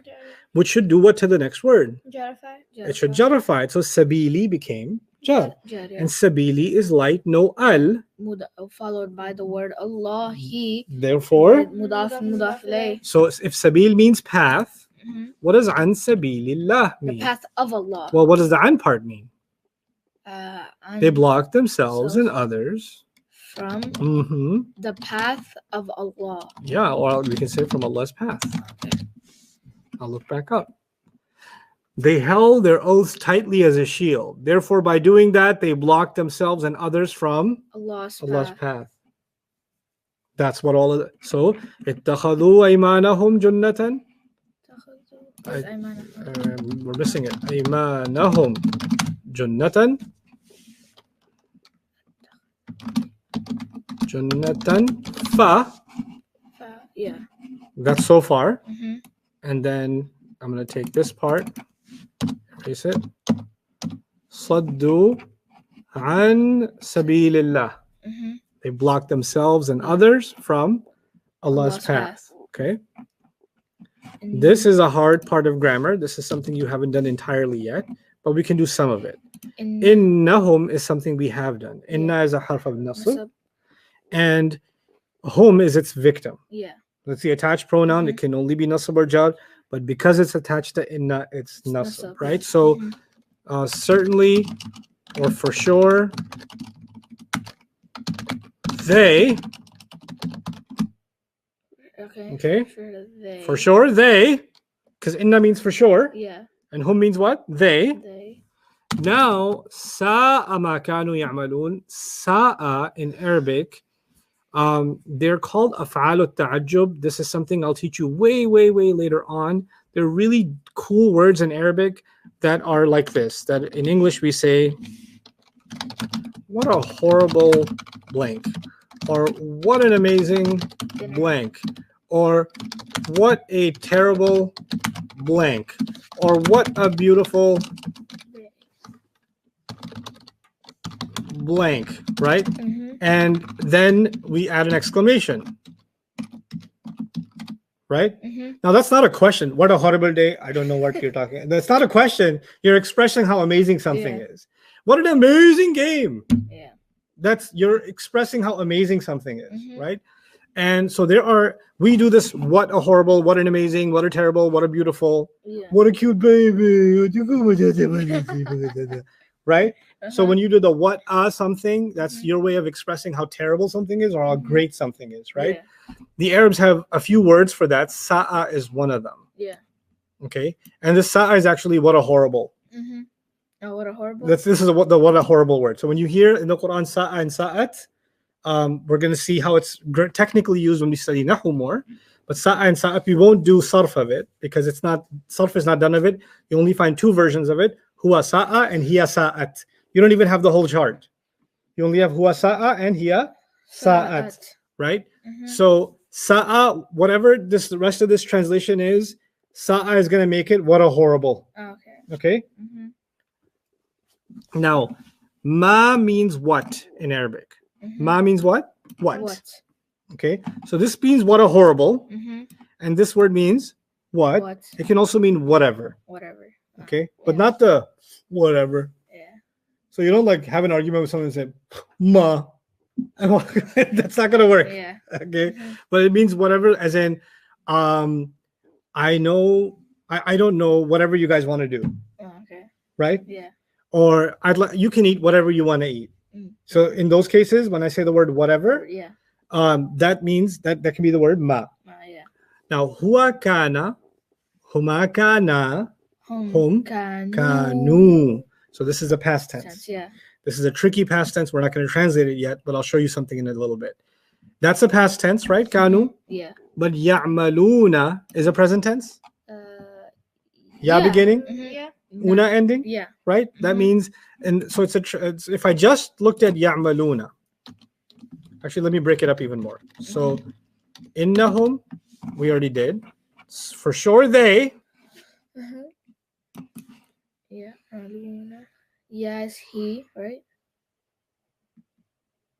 which should do what to the next word? Jarify. It should jarify it. So sabili became jar. Jar, yeah. And sabili is light, no al. Followed by the word Allah, He. Therefore, Mudaf, mudaf ilayh. so if sabil means path, Mhm. what does an sabilillah The mean? path of Allah. Well, what does the an part mean? They And block themselves and others. from the path of Allah. Yeah, or we can say from Allah's path. Okay. I'll look back up. They held their oaths tightly as a shield. Therefore, by doing that, they blocked themselves and others from Allah's Allah's path. path. That's what all of it. So, اتخذوا أيمانهم جنة. We're missing it. أيمانهم جنة. جنة fa. Yeah. That's so far. Mm-hmm. And then I'm going to take this part, erase it. صدوا عن سبيل الله. Mm-hmm. They block themselves and others from Allah's path. Okay. This is a hard part of grammar. This is something you haven't done entirely yet, but we can do some of it. Innahum is something we have done. Inna is a harf of nasb, and hum is its victim. Yeah. That's the attached pronoun. It can only be nasb or jar, but because it's attached to inna, it's nasb, right? So certainly or for sure, they. Okay. For sure, they, because inna means for sure. Yeah. And hum means what? They. They. Now, sa'a ma kanu ya'malun. Sa'a in Arabic, they're called af'al al-ta'ajjub. This is something I'll teach you way, way, way later on. They're really cool words in Arabic that are like this. That in English we say, what a horrible blank. Or what an amazing blank. Or what a terrible blank. Or what a beautiful blank, right? And then we add an exclamation, right? Now that's not a question. What a horrible day. I don't know what you're talking. That's not a question. You're expressing how amazing something is. What an amazing game. Yeah. That's, you're expressing how amazing something is, right? And so we do this, what a horrible, what an amazing, what a terrible, what a beautiful, what a cute baby, right? So when you do the what something, that's your way of expressing how terrible something is or how great something is, right? Yeah. The Arabs have a few words for that. Sa'a is one of them. Yeah. Okay. And the sa'a is actually what a horrible. Oh, what a horrible. This is what a horrible word. So when you hear in the Quran sa'a and sa'at, we're going to see how it's technically used when we study Nahu more. But sa'a and sa'at, we won't do sarf of it because sarf is not done of it. You only find two versions of it. Huwa sa'a and hiya sa'at. You don't even have the whole chart. You only have huwa sa'a and hiya sa'at, right? So sa'a, whatever the rest of this translation is, sa'a is going to make it what a horrible. Okay? Now, ma means what in Arabic? Ma means what? What. Okay? So this means what a horrible. And this word means what? It can also mean whatever. Whatever. Okay? But not the whatever. Yeah. So you don't like have an argument with someone and say, ma. That's not going to work. Yeah. Okay? But it means whatever, as in, I know, I don't know, whatever you guys want to do. Okay. Right? Yeah. Or you can eat whatever you want to eat. So in those cases, when I say the word whatever, Yeah. That means that can be the word ma. Yeah. Now, huwa kana, huma kana, hum kanu. So this is a past tense. Yeah. This is a tricky past tense. We're not going to translate it yet, but I'll show you something in a little bit. That's a past tense, right? Kanu. Yeah. But ya'maluna is a present tense. Ya beginning, Yeah. una ending. Yeah. Right? That means, and so it's if I just looked at ya'maluna. Actually, let me break it up even more. So, innahum, we already did. For sure, they. Yeah. Yes, he, right?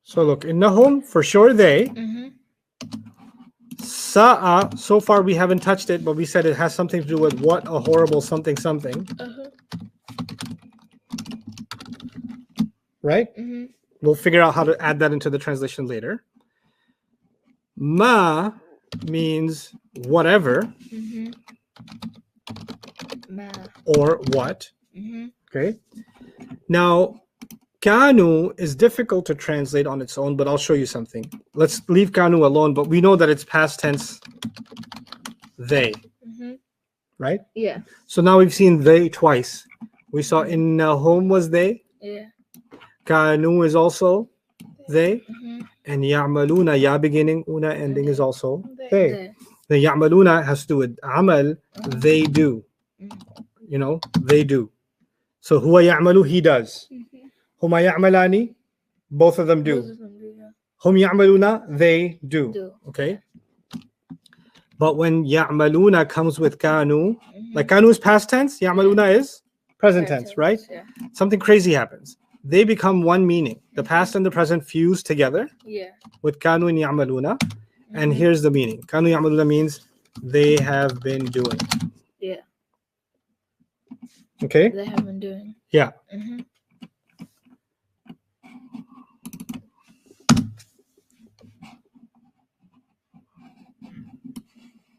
So look, innahum, for sure, they. Sa'a, so far we haven't touched it, but we said it has something to do with what a horrible something something. right? Mm-hmm. We'll figure out how to add that into the translation later. Ma means whatever Mm-hmm. Ma. or what. Mm-hmm. Okay. Now, kanu is difficult to translate on its own, but I'll show you something. Let's leave kanu alone, but we know that it's past tense they, Mm-hmm. right? Yeah. So now we've seen they twice. We saw innahum was they, Yeah. kanu is also they, Mm-hmm. and ya'maluna, ya beginning, una ending is also they. They. The ya'maluna has to do with amal, they do. Mm. You know, they do. So huwa ya'malu, he does. Huma ya'malani, both of them Both do. of them do. Yeah. Hum ya'maluna, they do. Do. Okay. But when ya'maluna comes with kanu, Mm-hmm. like kanu is past tense, ya'maluna is present tense, right? Yeah. Something crazy happens. They become one meaning. The past and the present fuse together Yeah. with kanu and ya'maluna. And Mhm. here's the meaning. Kanu ya'maluna means they have been doing. Yeah. Okay? They have been doing. Yeah. Mm-hmm.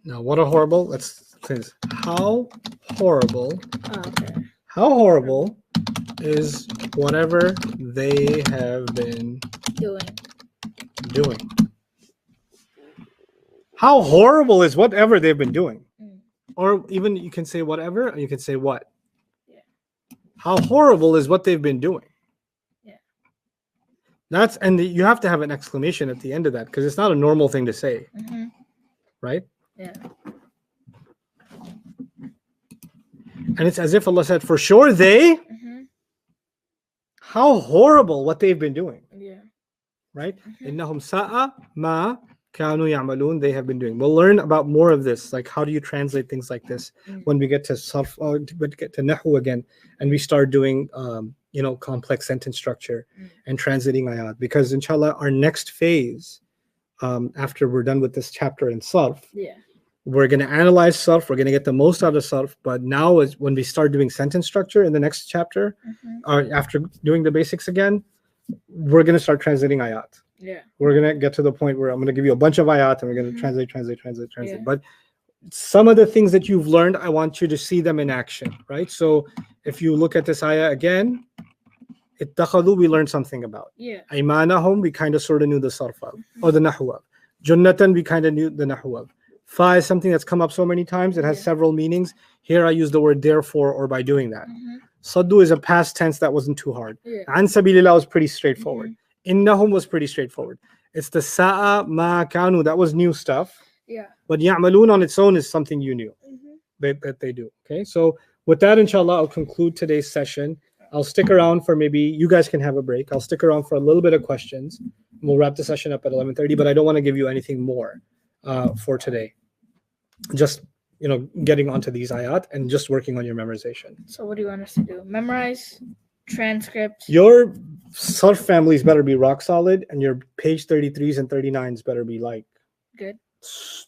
Now, what a horrible. Let's say this. How horrible. Oh, okay. How horrible is whatever they have been doing? How horrible is whatever they've been doing? Mm. Or even you can say whatever, or you can say what. Yeah. How horrible is what they've been doing? Yeah. That's, and you have to have an exclamation at the end of that because it's not a normal thing to say, Mm-hmm. right? Yeah. And it's as if Allah said, for sure they, Mm-hmm. how horrible what they've been doing, Yeah. right? Mhm. Innahum sa'a ma kanu ya'malun, they have been doing. We'll learn about more of this, like how do you translate things like this Mm. when we get to sarf, when we get to nahu again, and we start doing complex sentence structure and translating ayat. Because inshallah, our next phase, after we're done with this chapter in sarf, Yeah. we're going to analyze sarf, we're going to get the most out of sarf, but now is when we start doing sentence structure in the next chapter, Mm-hmm. or after doing the basics again, we're going to start translating ayat. Yeah. We're going to get to the point where I'm going to give you a bunch of ayat and we're going to Mhm. translate. Yeah. But some of the things that you've learned, I want you to see them in action, right? So if you look at this ayah again, ittakhadhu, we learned something about. Yeah. Aymanahum, we kind of sort of knew the sarf of, or the nahwu of. Junnatan, we kind of knew the nahwu of. Fa is something that's come up so many times, it has Yeah. several meanings. Here I use the word therefore or by doing that. Mm-hmm. Saddu is a past tense that wasn't too hard. Yeah. An sabilillah was pretty straightforward. Innahum was pretty straightforward. It's the sa'a ma kanu, that was new stuff. Yeah. But ya'malun on its own is something you knew Mm-hmm. that they do. Okay, so with that, inshallah, I'll conclude today's session. I'll stick around for maybe you guys can have a break. I'll stick around for a little bit of questions. We'll wrap the session up at 11:30, but I don't want to give you anything more for today. Just getting onto these ayat and just working on your memorization. So what do you want us to do? Memorize, transcript. Your sarf families better be rock solid, and your page 33s and 39s better be like Good.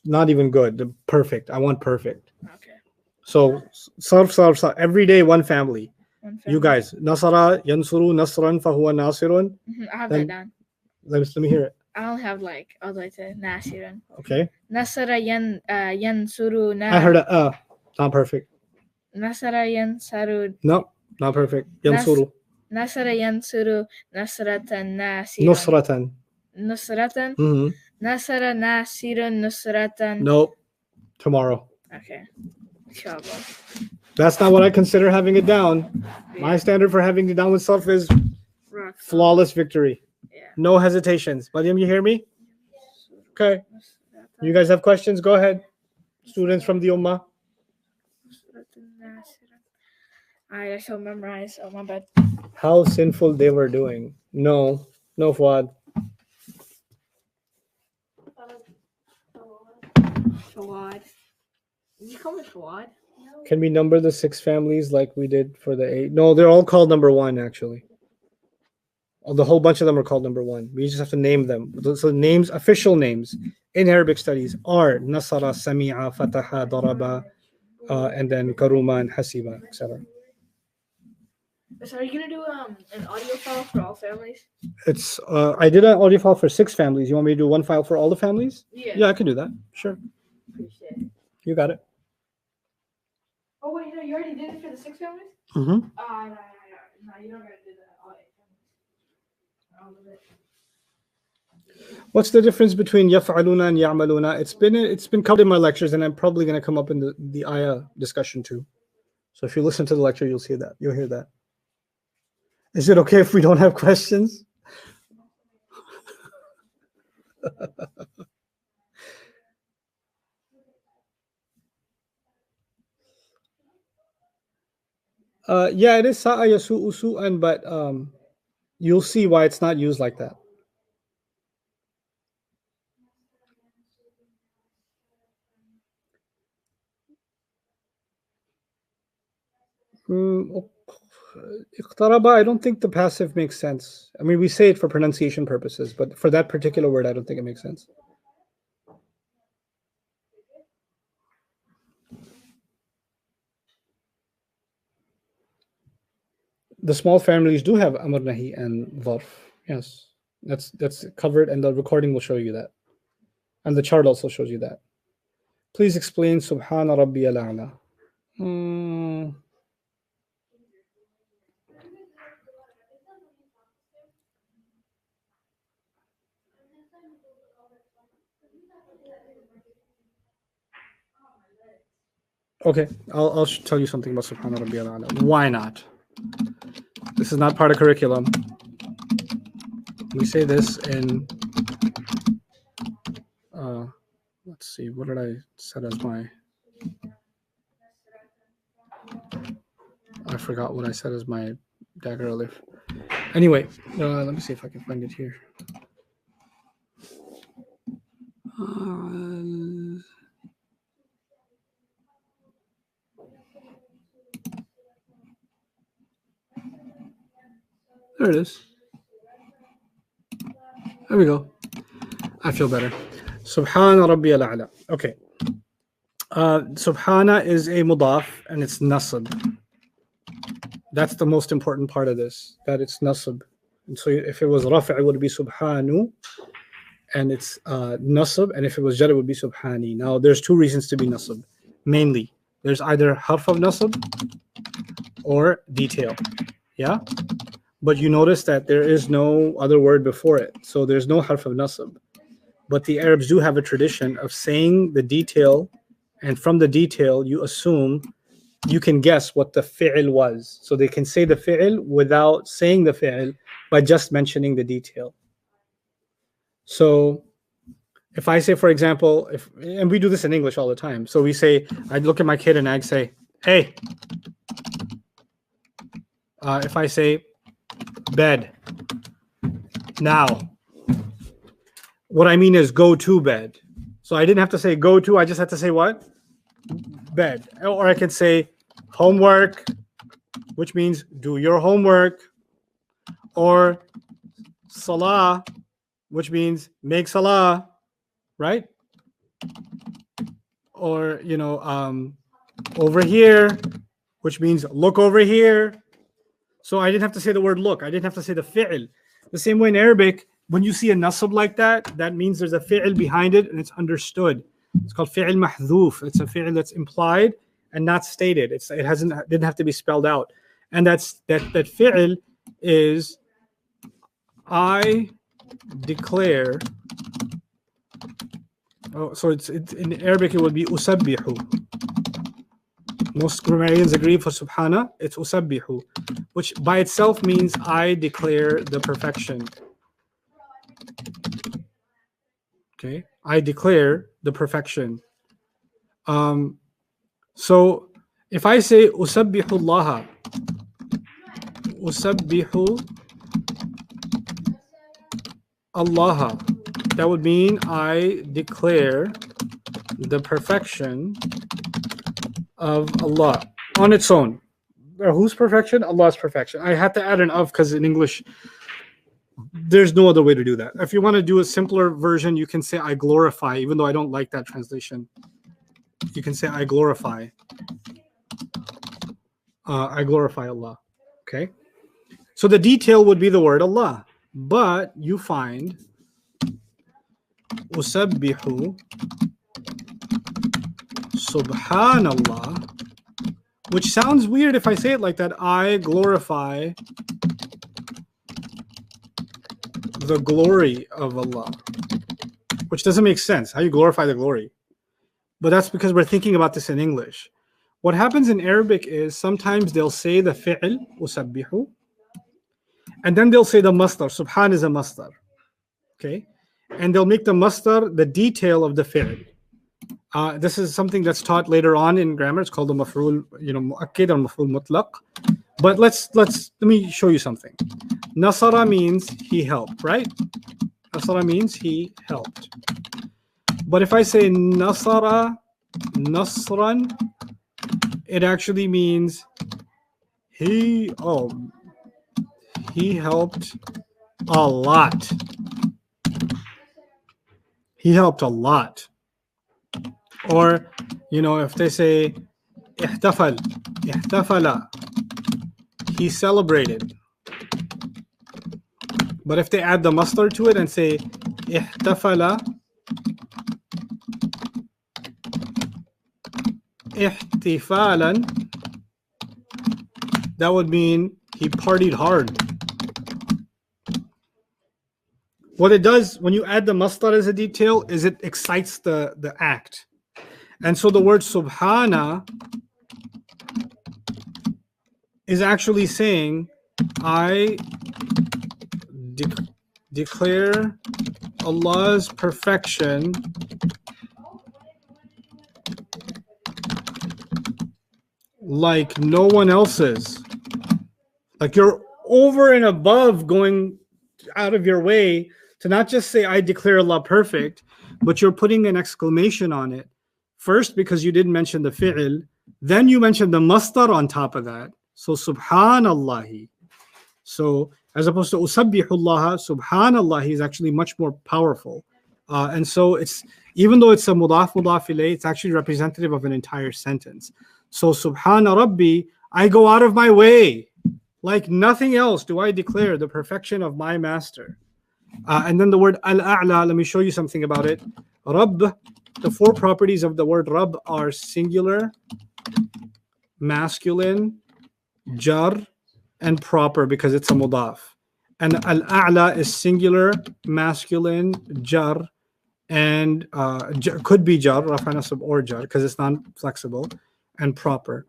not even good, perfect. I want perfect. Okay. So sarf every day, one family. One You family. guys, nasara yansuru nasran fahuwa nasirun. Mhm, I have then- that down. Let me hear it. I only have like all the way to Nasiran. Okay, Nasara yansuru na. I heard it. Not perfect. Nasara yansaru. No, not perfect. Yansuru Nasara yansuru nasratan nasirun. nusratan. Nusratan. Mhm. Nasara nasirun nusratan. Nope. Tomorrow. Okay. Inshallah. That's not what I consider having it down. My Yeah. standard for having it down with self is Rock. flawless victory. Yeah. No hesitations. Mariam, you hear me? Okay. Nusratan. You guys have questions? Go ahead. Students from the Ummah. Alright, I shall memorize. Oh, my bad. How sinful they were doing. No, Fuad. Fawad. Did you call me Fawad? Can we number the 6 families like we did for the 8? No, they're all called number 1, actually. Oh, the whole bunch of them are called number 1. We just have to name them. So names, official names in Arabic studies are Nasara, Sami'a, Fataha, Daraba, and then Karuma and Hasiba, etc. So are you gonna do an audio file for all families? It's I did an audio file for 6 families. You want me to do one file for all the families? Yeah. Yeah, I can do that. Sure. Appreciate it. You got it. Oh wait, no, you already did it for the 6 families? Mm-hmm. No, you don't gotta do that. All 8 families. All of it. What's the difference between yaf'aluna and ya'maluna? It's been covered in my lectures, and I'm probably going to come up in the ayah discussion too. So if you listen to the lecture, you'll see that. You'll hear that. Is it okay if we don't have questions? Yeah, it is sa'a yasu'u su'an, but you'll see why it's not used like that. Iqtaraba, I don't think the passive makes sense. I mean, we say it for pronunciation purposes, but for that particular word, I don't think it makes sense. The small families do have amr, nahi, and dharf. Yes, that's covered, and the recording will show you that, and the chart also shows you that. Please explain Subhana Rabbiyal A'la. Okay, I'll tell you something about Subhana Rabbiyal A'la. Why not? This is not part of curriculum. We say this in. Let's see. What did I set as my? I forgot what I said as my dagger alif. Anyway, let me see if I can find it here. There it is. There we go. I feel better. Subhana Rabbiyal A'la. Okay. Subhana is a mudaf and it's nasab. That's the most important part of this, that it's nasab. And so if it was rafa', it would be subhanu, and it's nasab, and if it was jar, it would be subhani. Now, there's 2 reasons to be nasab. Mainly, there's either harf of nasab or detail. Yeah? But you notice that there is no other word before it. So there's no harf of nasab. But the Arabs do have a tradition of saying the detail, and from the detail, you assume, you can guess what the fi'l was. So they can say the fi'l without saying the fi'l by just mentioning the detail. So if I say, for example, and we do this in English all the time. So we say, I look at my kid and I say, hey. If I say, bed, now. What I mean is go to bed. So I didn't have to say go to, I just had to say what? Bed. Or I can say homework, which means do your homework. Or salah, which means make salah, right? Or, over here, which means look over here. So I didn't have to say the word look. I didn't have to say the fi'l. The same way in Arabic, when you see a nasab like that, that means there's a fi'l behind it and it's understood. It's called fi'l mahdhuf. It's a fi'l that's implied and not stated. It didn't have to be spelled out. And that fi'l is I declare. Oh, so it's in Arabic it would be usabbihu. Most grammarians agree for subhana, it's usabbihu, which by itself means I declare the perfection. Okay, I declare the perfection. So if I say usabbihu Allah, usabbihu Allah, that would mean I declare the perfection of Allah on its own. Whose perfection? Allah's perfection. I had to add an of because in English there's no other way to do that. If you want to do a simpler version, you can say I glorify, even though I don't like that translation. You can say I glorify. I glorify Allah. Okay. So the detail would be the word Allah. But you find Usabbihu Subhanallah, which sounds weird if I say it like that. I glorify the glory of Allah, which doesn't make sense. How you glorify the glory? But that's because we're thinking about this in English. What happens in Arabic is sometimes they'll say the fi'l, usabbihu, and then they'll say the masdar. Subhan is a masdar. Okay? And they'll make the masdar the detail of the fi'l. This is something that's taught later on in grammar. It's called the maf'ul, mu'akkid or maf'ul mutlaq. But let me show you something. Nasara means he helped, right? Nasara means he helped. But if I say nasara, nasran, it actually means he helped a lot. He helped a lot. Or, if they say ihtafala, he celebrated. But if they add the masdar to it and say ihtafala ihtifalan, that would mean he partied hard. What it does when you add the masdar as a detail is it excites the act. And so the word subhana is actually saying, I declare Allah's perfection like no one else's. Like you're over and above going out of your way to not just say, I declare Allah perfect, but you're putting an exclamation on it. First, because you didn't mention the fi'l, then you mentioned the masdar on top of that. So subhanallahi. So as opposed to usabbihullah, subhanallahi is actually much more powerful. And so it's, even though it's a mudaf ilayh, it's actually representative of an entire sentence. So subhana rabbi, I go out of my way. Like nothing else do I declare the perfection of my master. And then the word al-a'la, let me show you something about it. Rabb, the four properties of the word Rabb are singular, masculine, jar, and proper because it's a mudaf. And al-a'la is singular, masculine, jar, and could be jar, rafa nasab or jar, because it's non-flexible, and proper.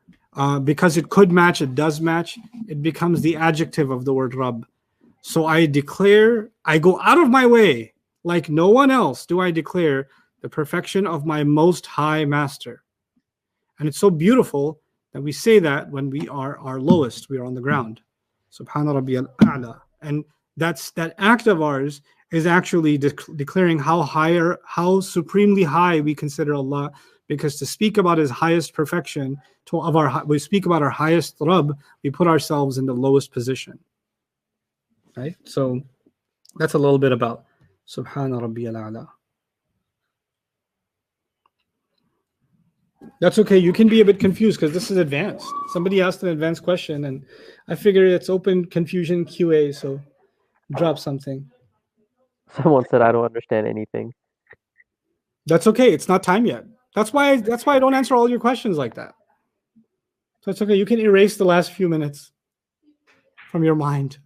Because it could match, it does match, it becomes the adjective of the word Rabb. So I declare, I go out of my way, like no one else do I declare the perfection of my most high master. And it's so beautiful that we say that when we are our lowest, we are on the ground. Subhana Rabbiyal A'la. And that act of ours is actually declaring how supremely high we consider Allah, because to speak about his highest perfection, we speak about our highest Rabb, we put ourselves in the lowest position. Right? So that's a little bit about Subhana Rabbiyal A'la. That's okay. You can be a bit confused because this is advanced. Somebody asked an advanced question and I figured it's open confusion QA, so drop something. Someone said I don't understand anything. That's okay. It's not time yet. That's why I don't answer all your questions like that. So it's okay. You can erase the last few minutes from your mind.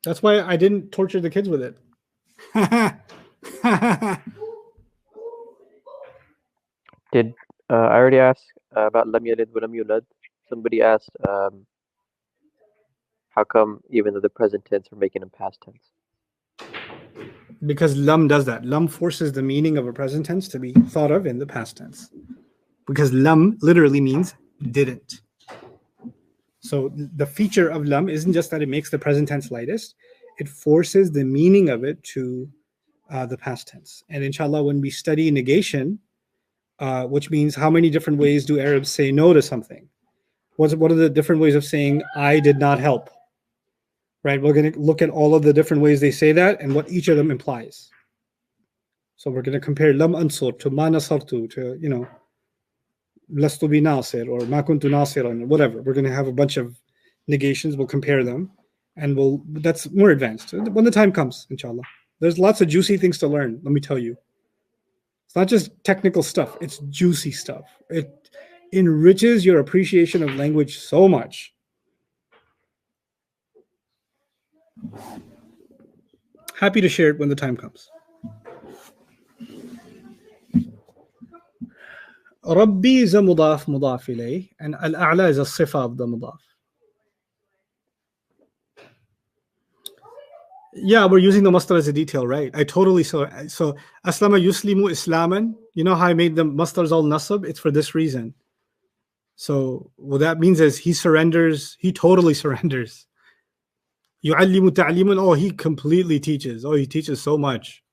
That's why I didn't torture the kids with it. Did I already ask about lam yalid wa lam yulad? Somebody asked how come even though the present tense we're making in past tense? Because lam does that. Lam forces the meaning of a present tense to be thought of in the past tense. Because lam literally means didn't. So the feature of lam isn't just that it makes the present tense lightest, it forces the meaning of it to the past tense. And inshallah, when we study negation, which means how many different ways do Arabs say no to something? What are the different ways of saying I did not help? Right? We're going to look at all of the different ways they say that and what each of them implies. So we're going to compare lam ansur to ma nasartu to, lastu bi nasir or ma kuntu nasiran, whatever. We're going to have a bunch of negations. We'll compare them, and that's more advanced when the time comes, inshallah. There's lots of juicy things to learn. Let me tell you, it's not just technical stuff. It's juicy stuff. It enriches your appreciation of language so much. Happy to share it when the time comes. Rabbi is a mudaf ilayh, and al-a'la is a sifa of the mudaf. Yeah, we're using the masdar as a detail, right? I totally so aslama yuslimu islaman. You know how I made the masdars all nasab? It's for this reason. So what that means is he surrenders, he totally surrenders. Yu'allimu ta'liman, oh, he completely teaches. Oh, he teaches so much.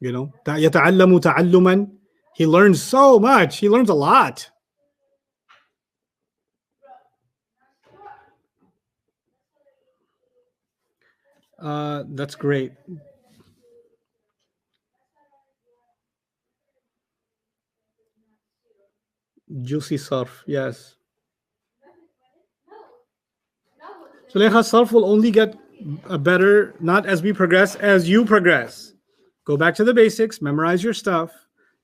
You know, yata'allamu ta'alluman, he learns so much. He learns a lot. That's great. Juicy sarf, yes. Suleikha, sarf will only get better, not as we progress, as you progress. Go back to the basics, memorize your stuff,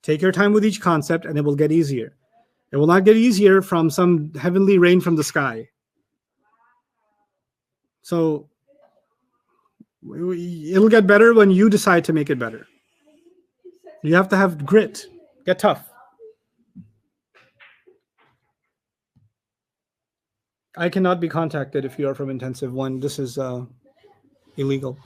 take your time with each concept, and it will get easier. It will not get easier from some heavenly rain from the sky. So it'll get better when you decide to make it better. You have to have grit, get tough. I cannot be contacted if you are from Intensive 1. This is illegal.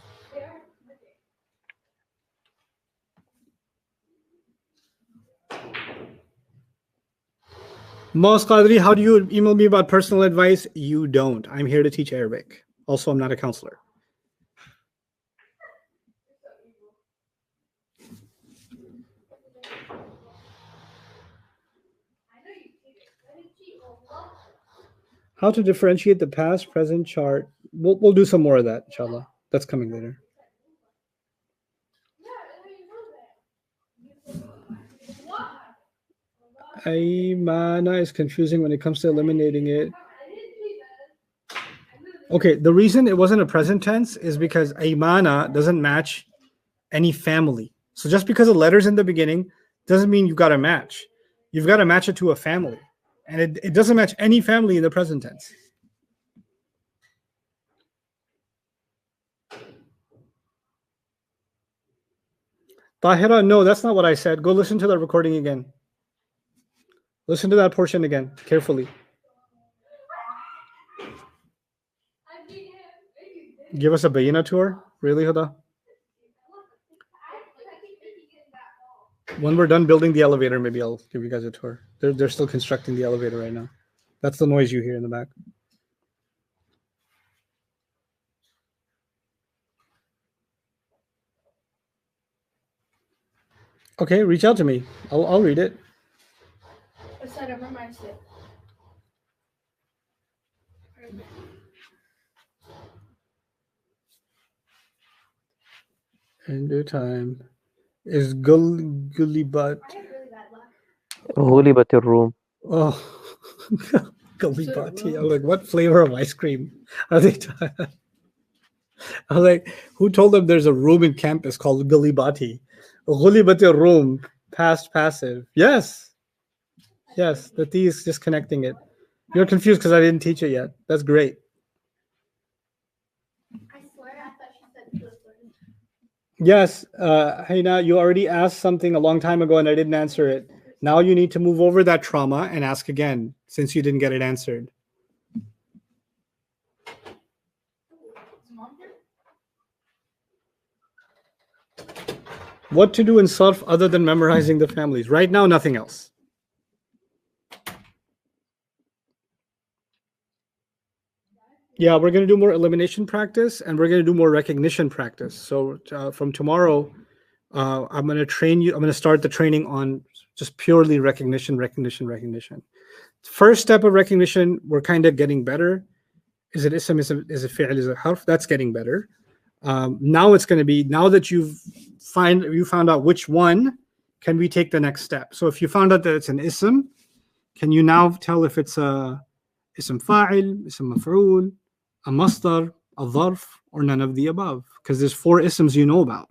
Mos Qadri, how do you email me about personal advice? You don't. I'm here to teach Arabic. Also, I'm not a counselor. How to differentiate the past, present chart. We'll do some more of that, inshallah. That's coming later. Aymana is confusing when it comes to eliminating it. Okay, the reason it wasn't a present tense is because Aymana doesn't match any family. So just because the letter's in the beginning doesn't mean you've got to match. You've got to match it to a family. And it doesn't match any family in the present tense. Tahira, no, that's not what I said. Go listen to the recording again. Listen to that portion again, carefully. Give us a Bayina tour? Really, Huda? When we're done building the elevator, maybe I'll give you guys a tour. They're still constructing the elevator right now. That's the noise you hear in the back. Okay, reach out to me. I'll read it. In due time. Is Gulibat. Ghulibatir Room. Oh, Gulibati. I'm like, what flavor of ice cream are they talking? I was like, who told them there's a room in campus called Gulibati? Ghulibatir Room, past passive. Yes. Yes, the T is just connecting it. You're confused because I didn't teach it yet. That's great. I swear I thought she said Twitter. Yes, Haina, you already asked something a long time ago and I didn't answer it. Now you need to move over that trauma and ask again since you didn't get it answered. What to do in Sarf other than memorizing the families? Right now, nothing else. Yeah, we're going to do more elimination practice and we're going to do more recognition practice. So from tomorrow, I'm going to train you. I'm going to start the training on just purely recognition. First step of recognition, we're kind of getting better. Is it ism, is it fi'l, is it harf? That's getting better. Now it's going to be, now that you found out which one, can we take the next step? So if you found out that it's an ism, Can you now tell if it's a ism fa'il, ism maf'ul, a masdar, a dharf, or none of the above? Because there's 4 isms you know about.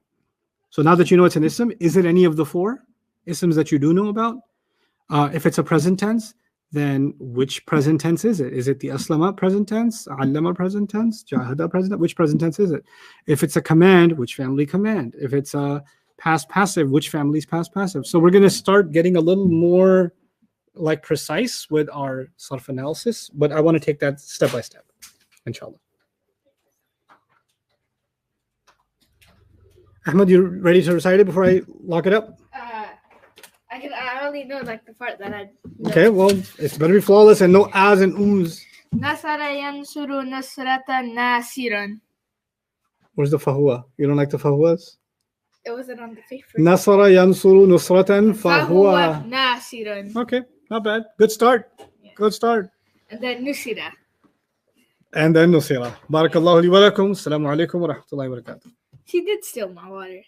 So now that you know it's an ism, is it any of the 4 isms that you do know about? If it's a present tense, then which present tense is it? Is it the aslama present tense, allama present tense, jahada present tense? Which present tense is it? If it's a command, which family command? If it's a past passive, which family is past passive? So we're going to start getting a little more like precise with our sarf analysis, but I want to take that step by step, inshallah. Ahmed, you ready to recite it before I lock it up? I only know like the part that I know. Okay, well, it's better be flawless and no as and ums. Nasara yansuru nasratan nasiran. Where's the fahuwa? You don't like the fahuwas? It wasn't on the paper. Nasara yansuru nusratan fahuwa. Nasiran. Okay, not bad. Good start. Yeah. Good start. And then nusira. And then nusira. Barakallahu li wa lakum. Assalamu alaikum wa rahmatullahi wa barakatuh. She did steal my water.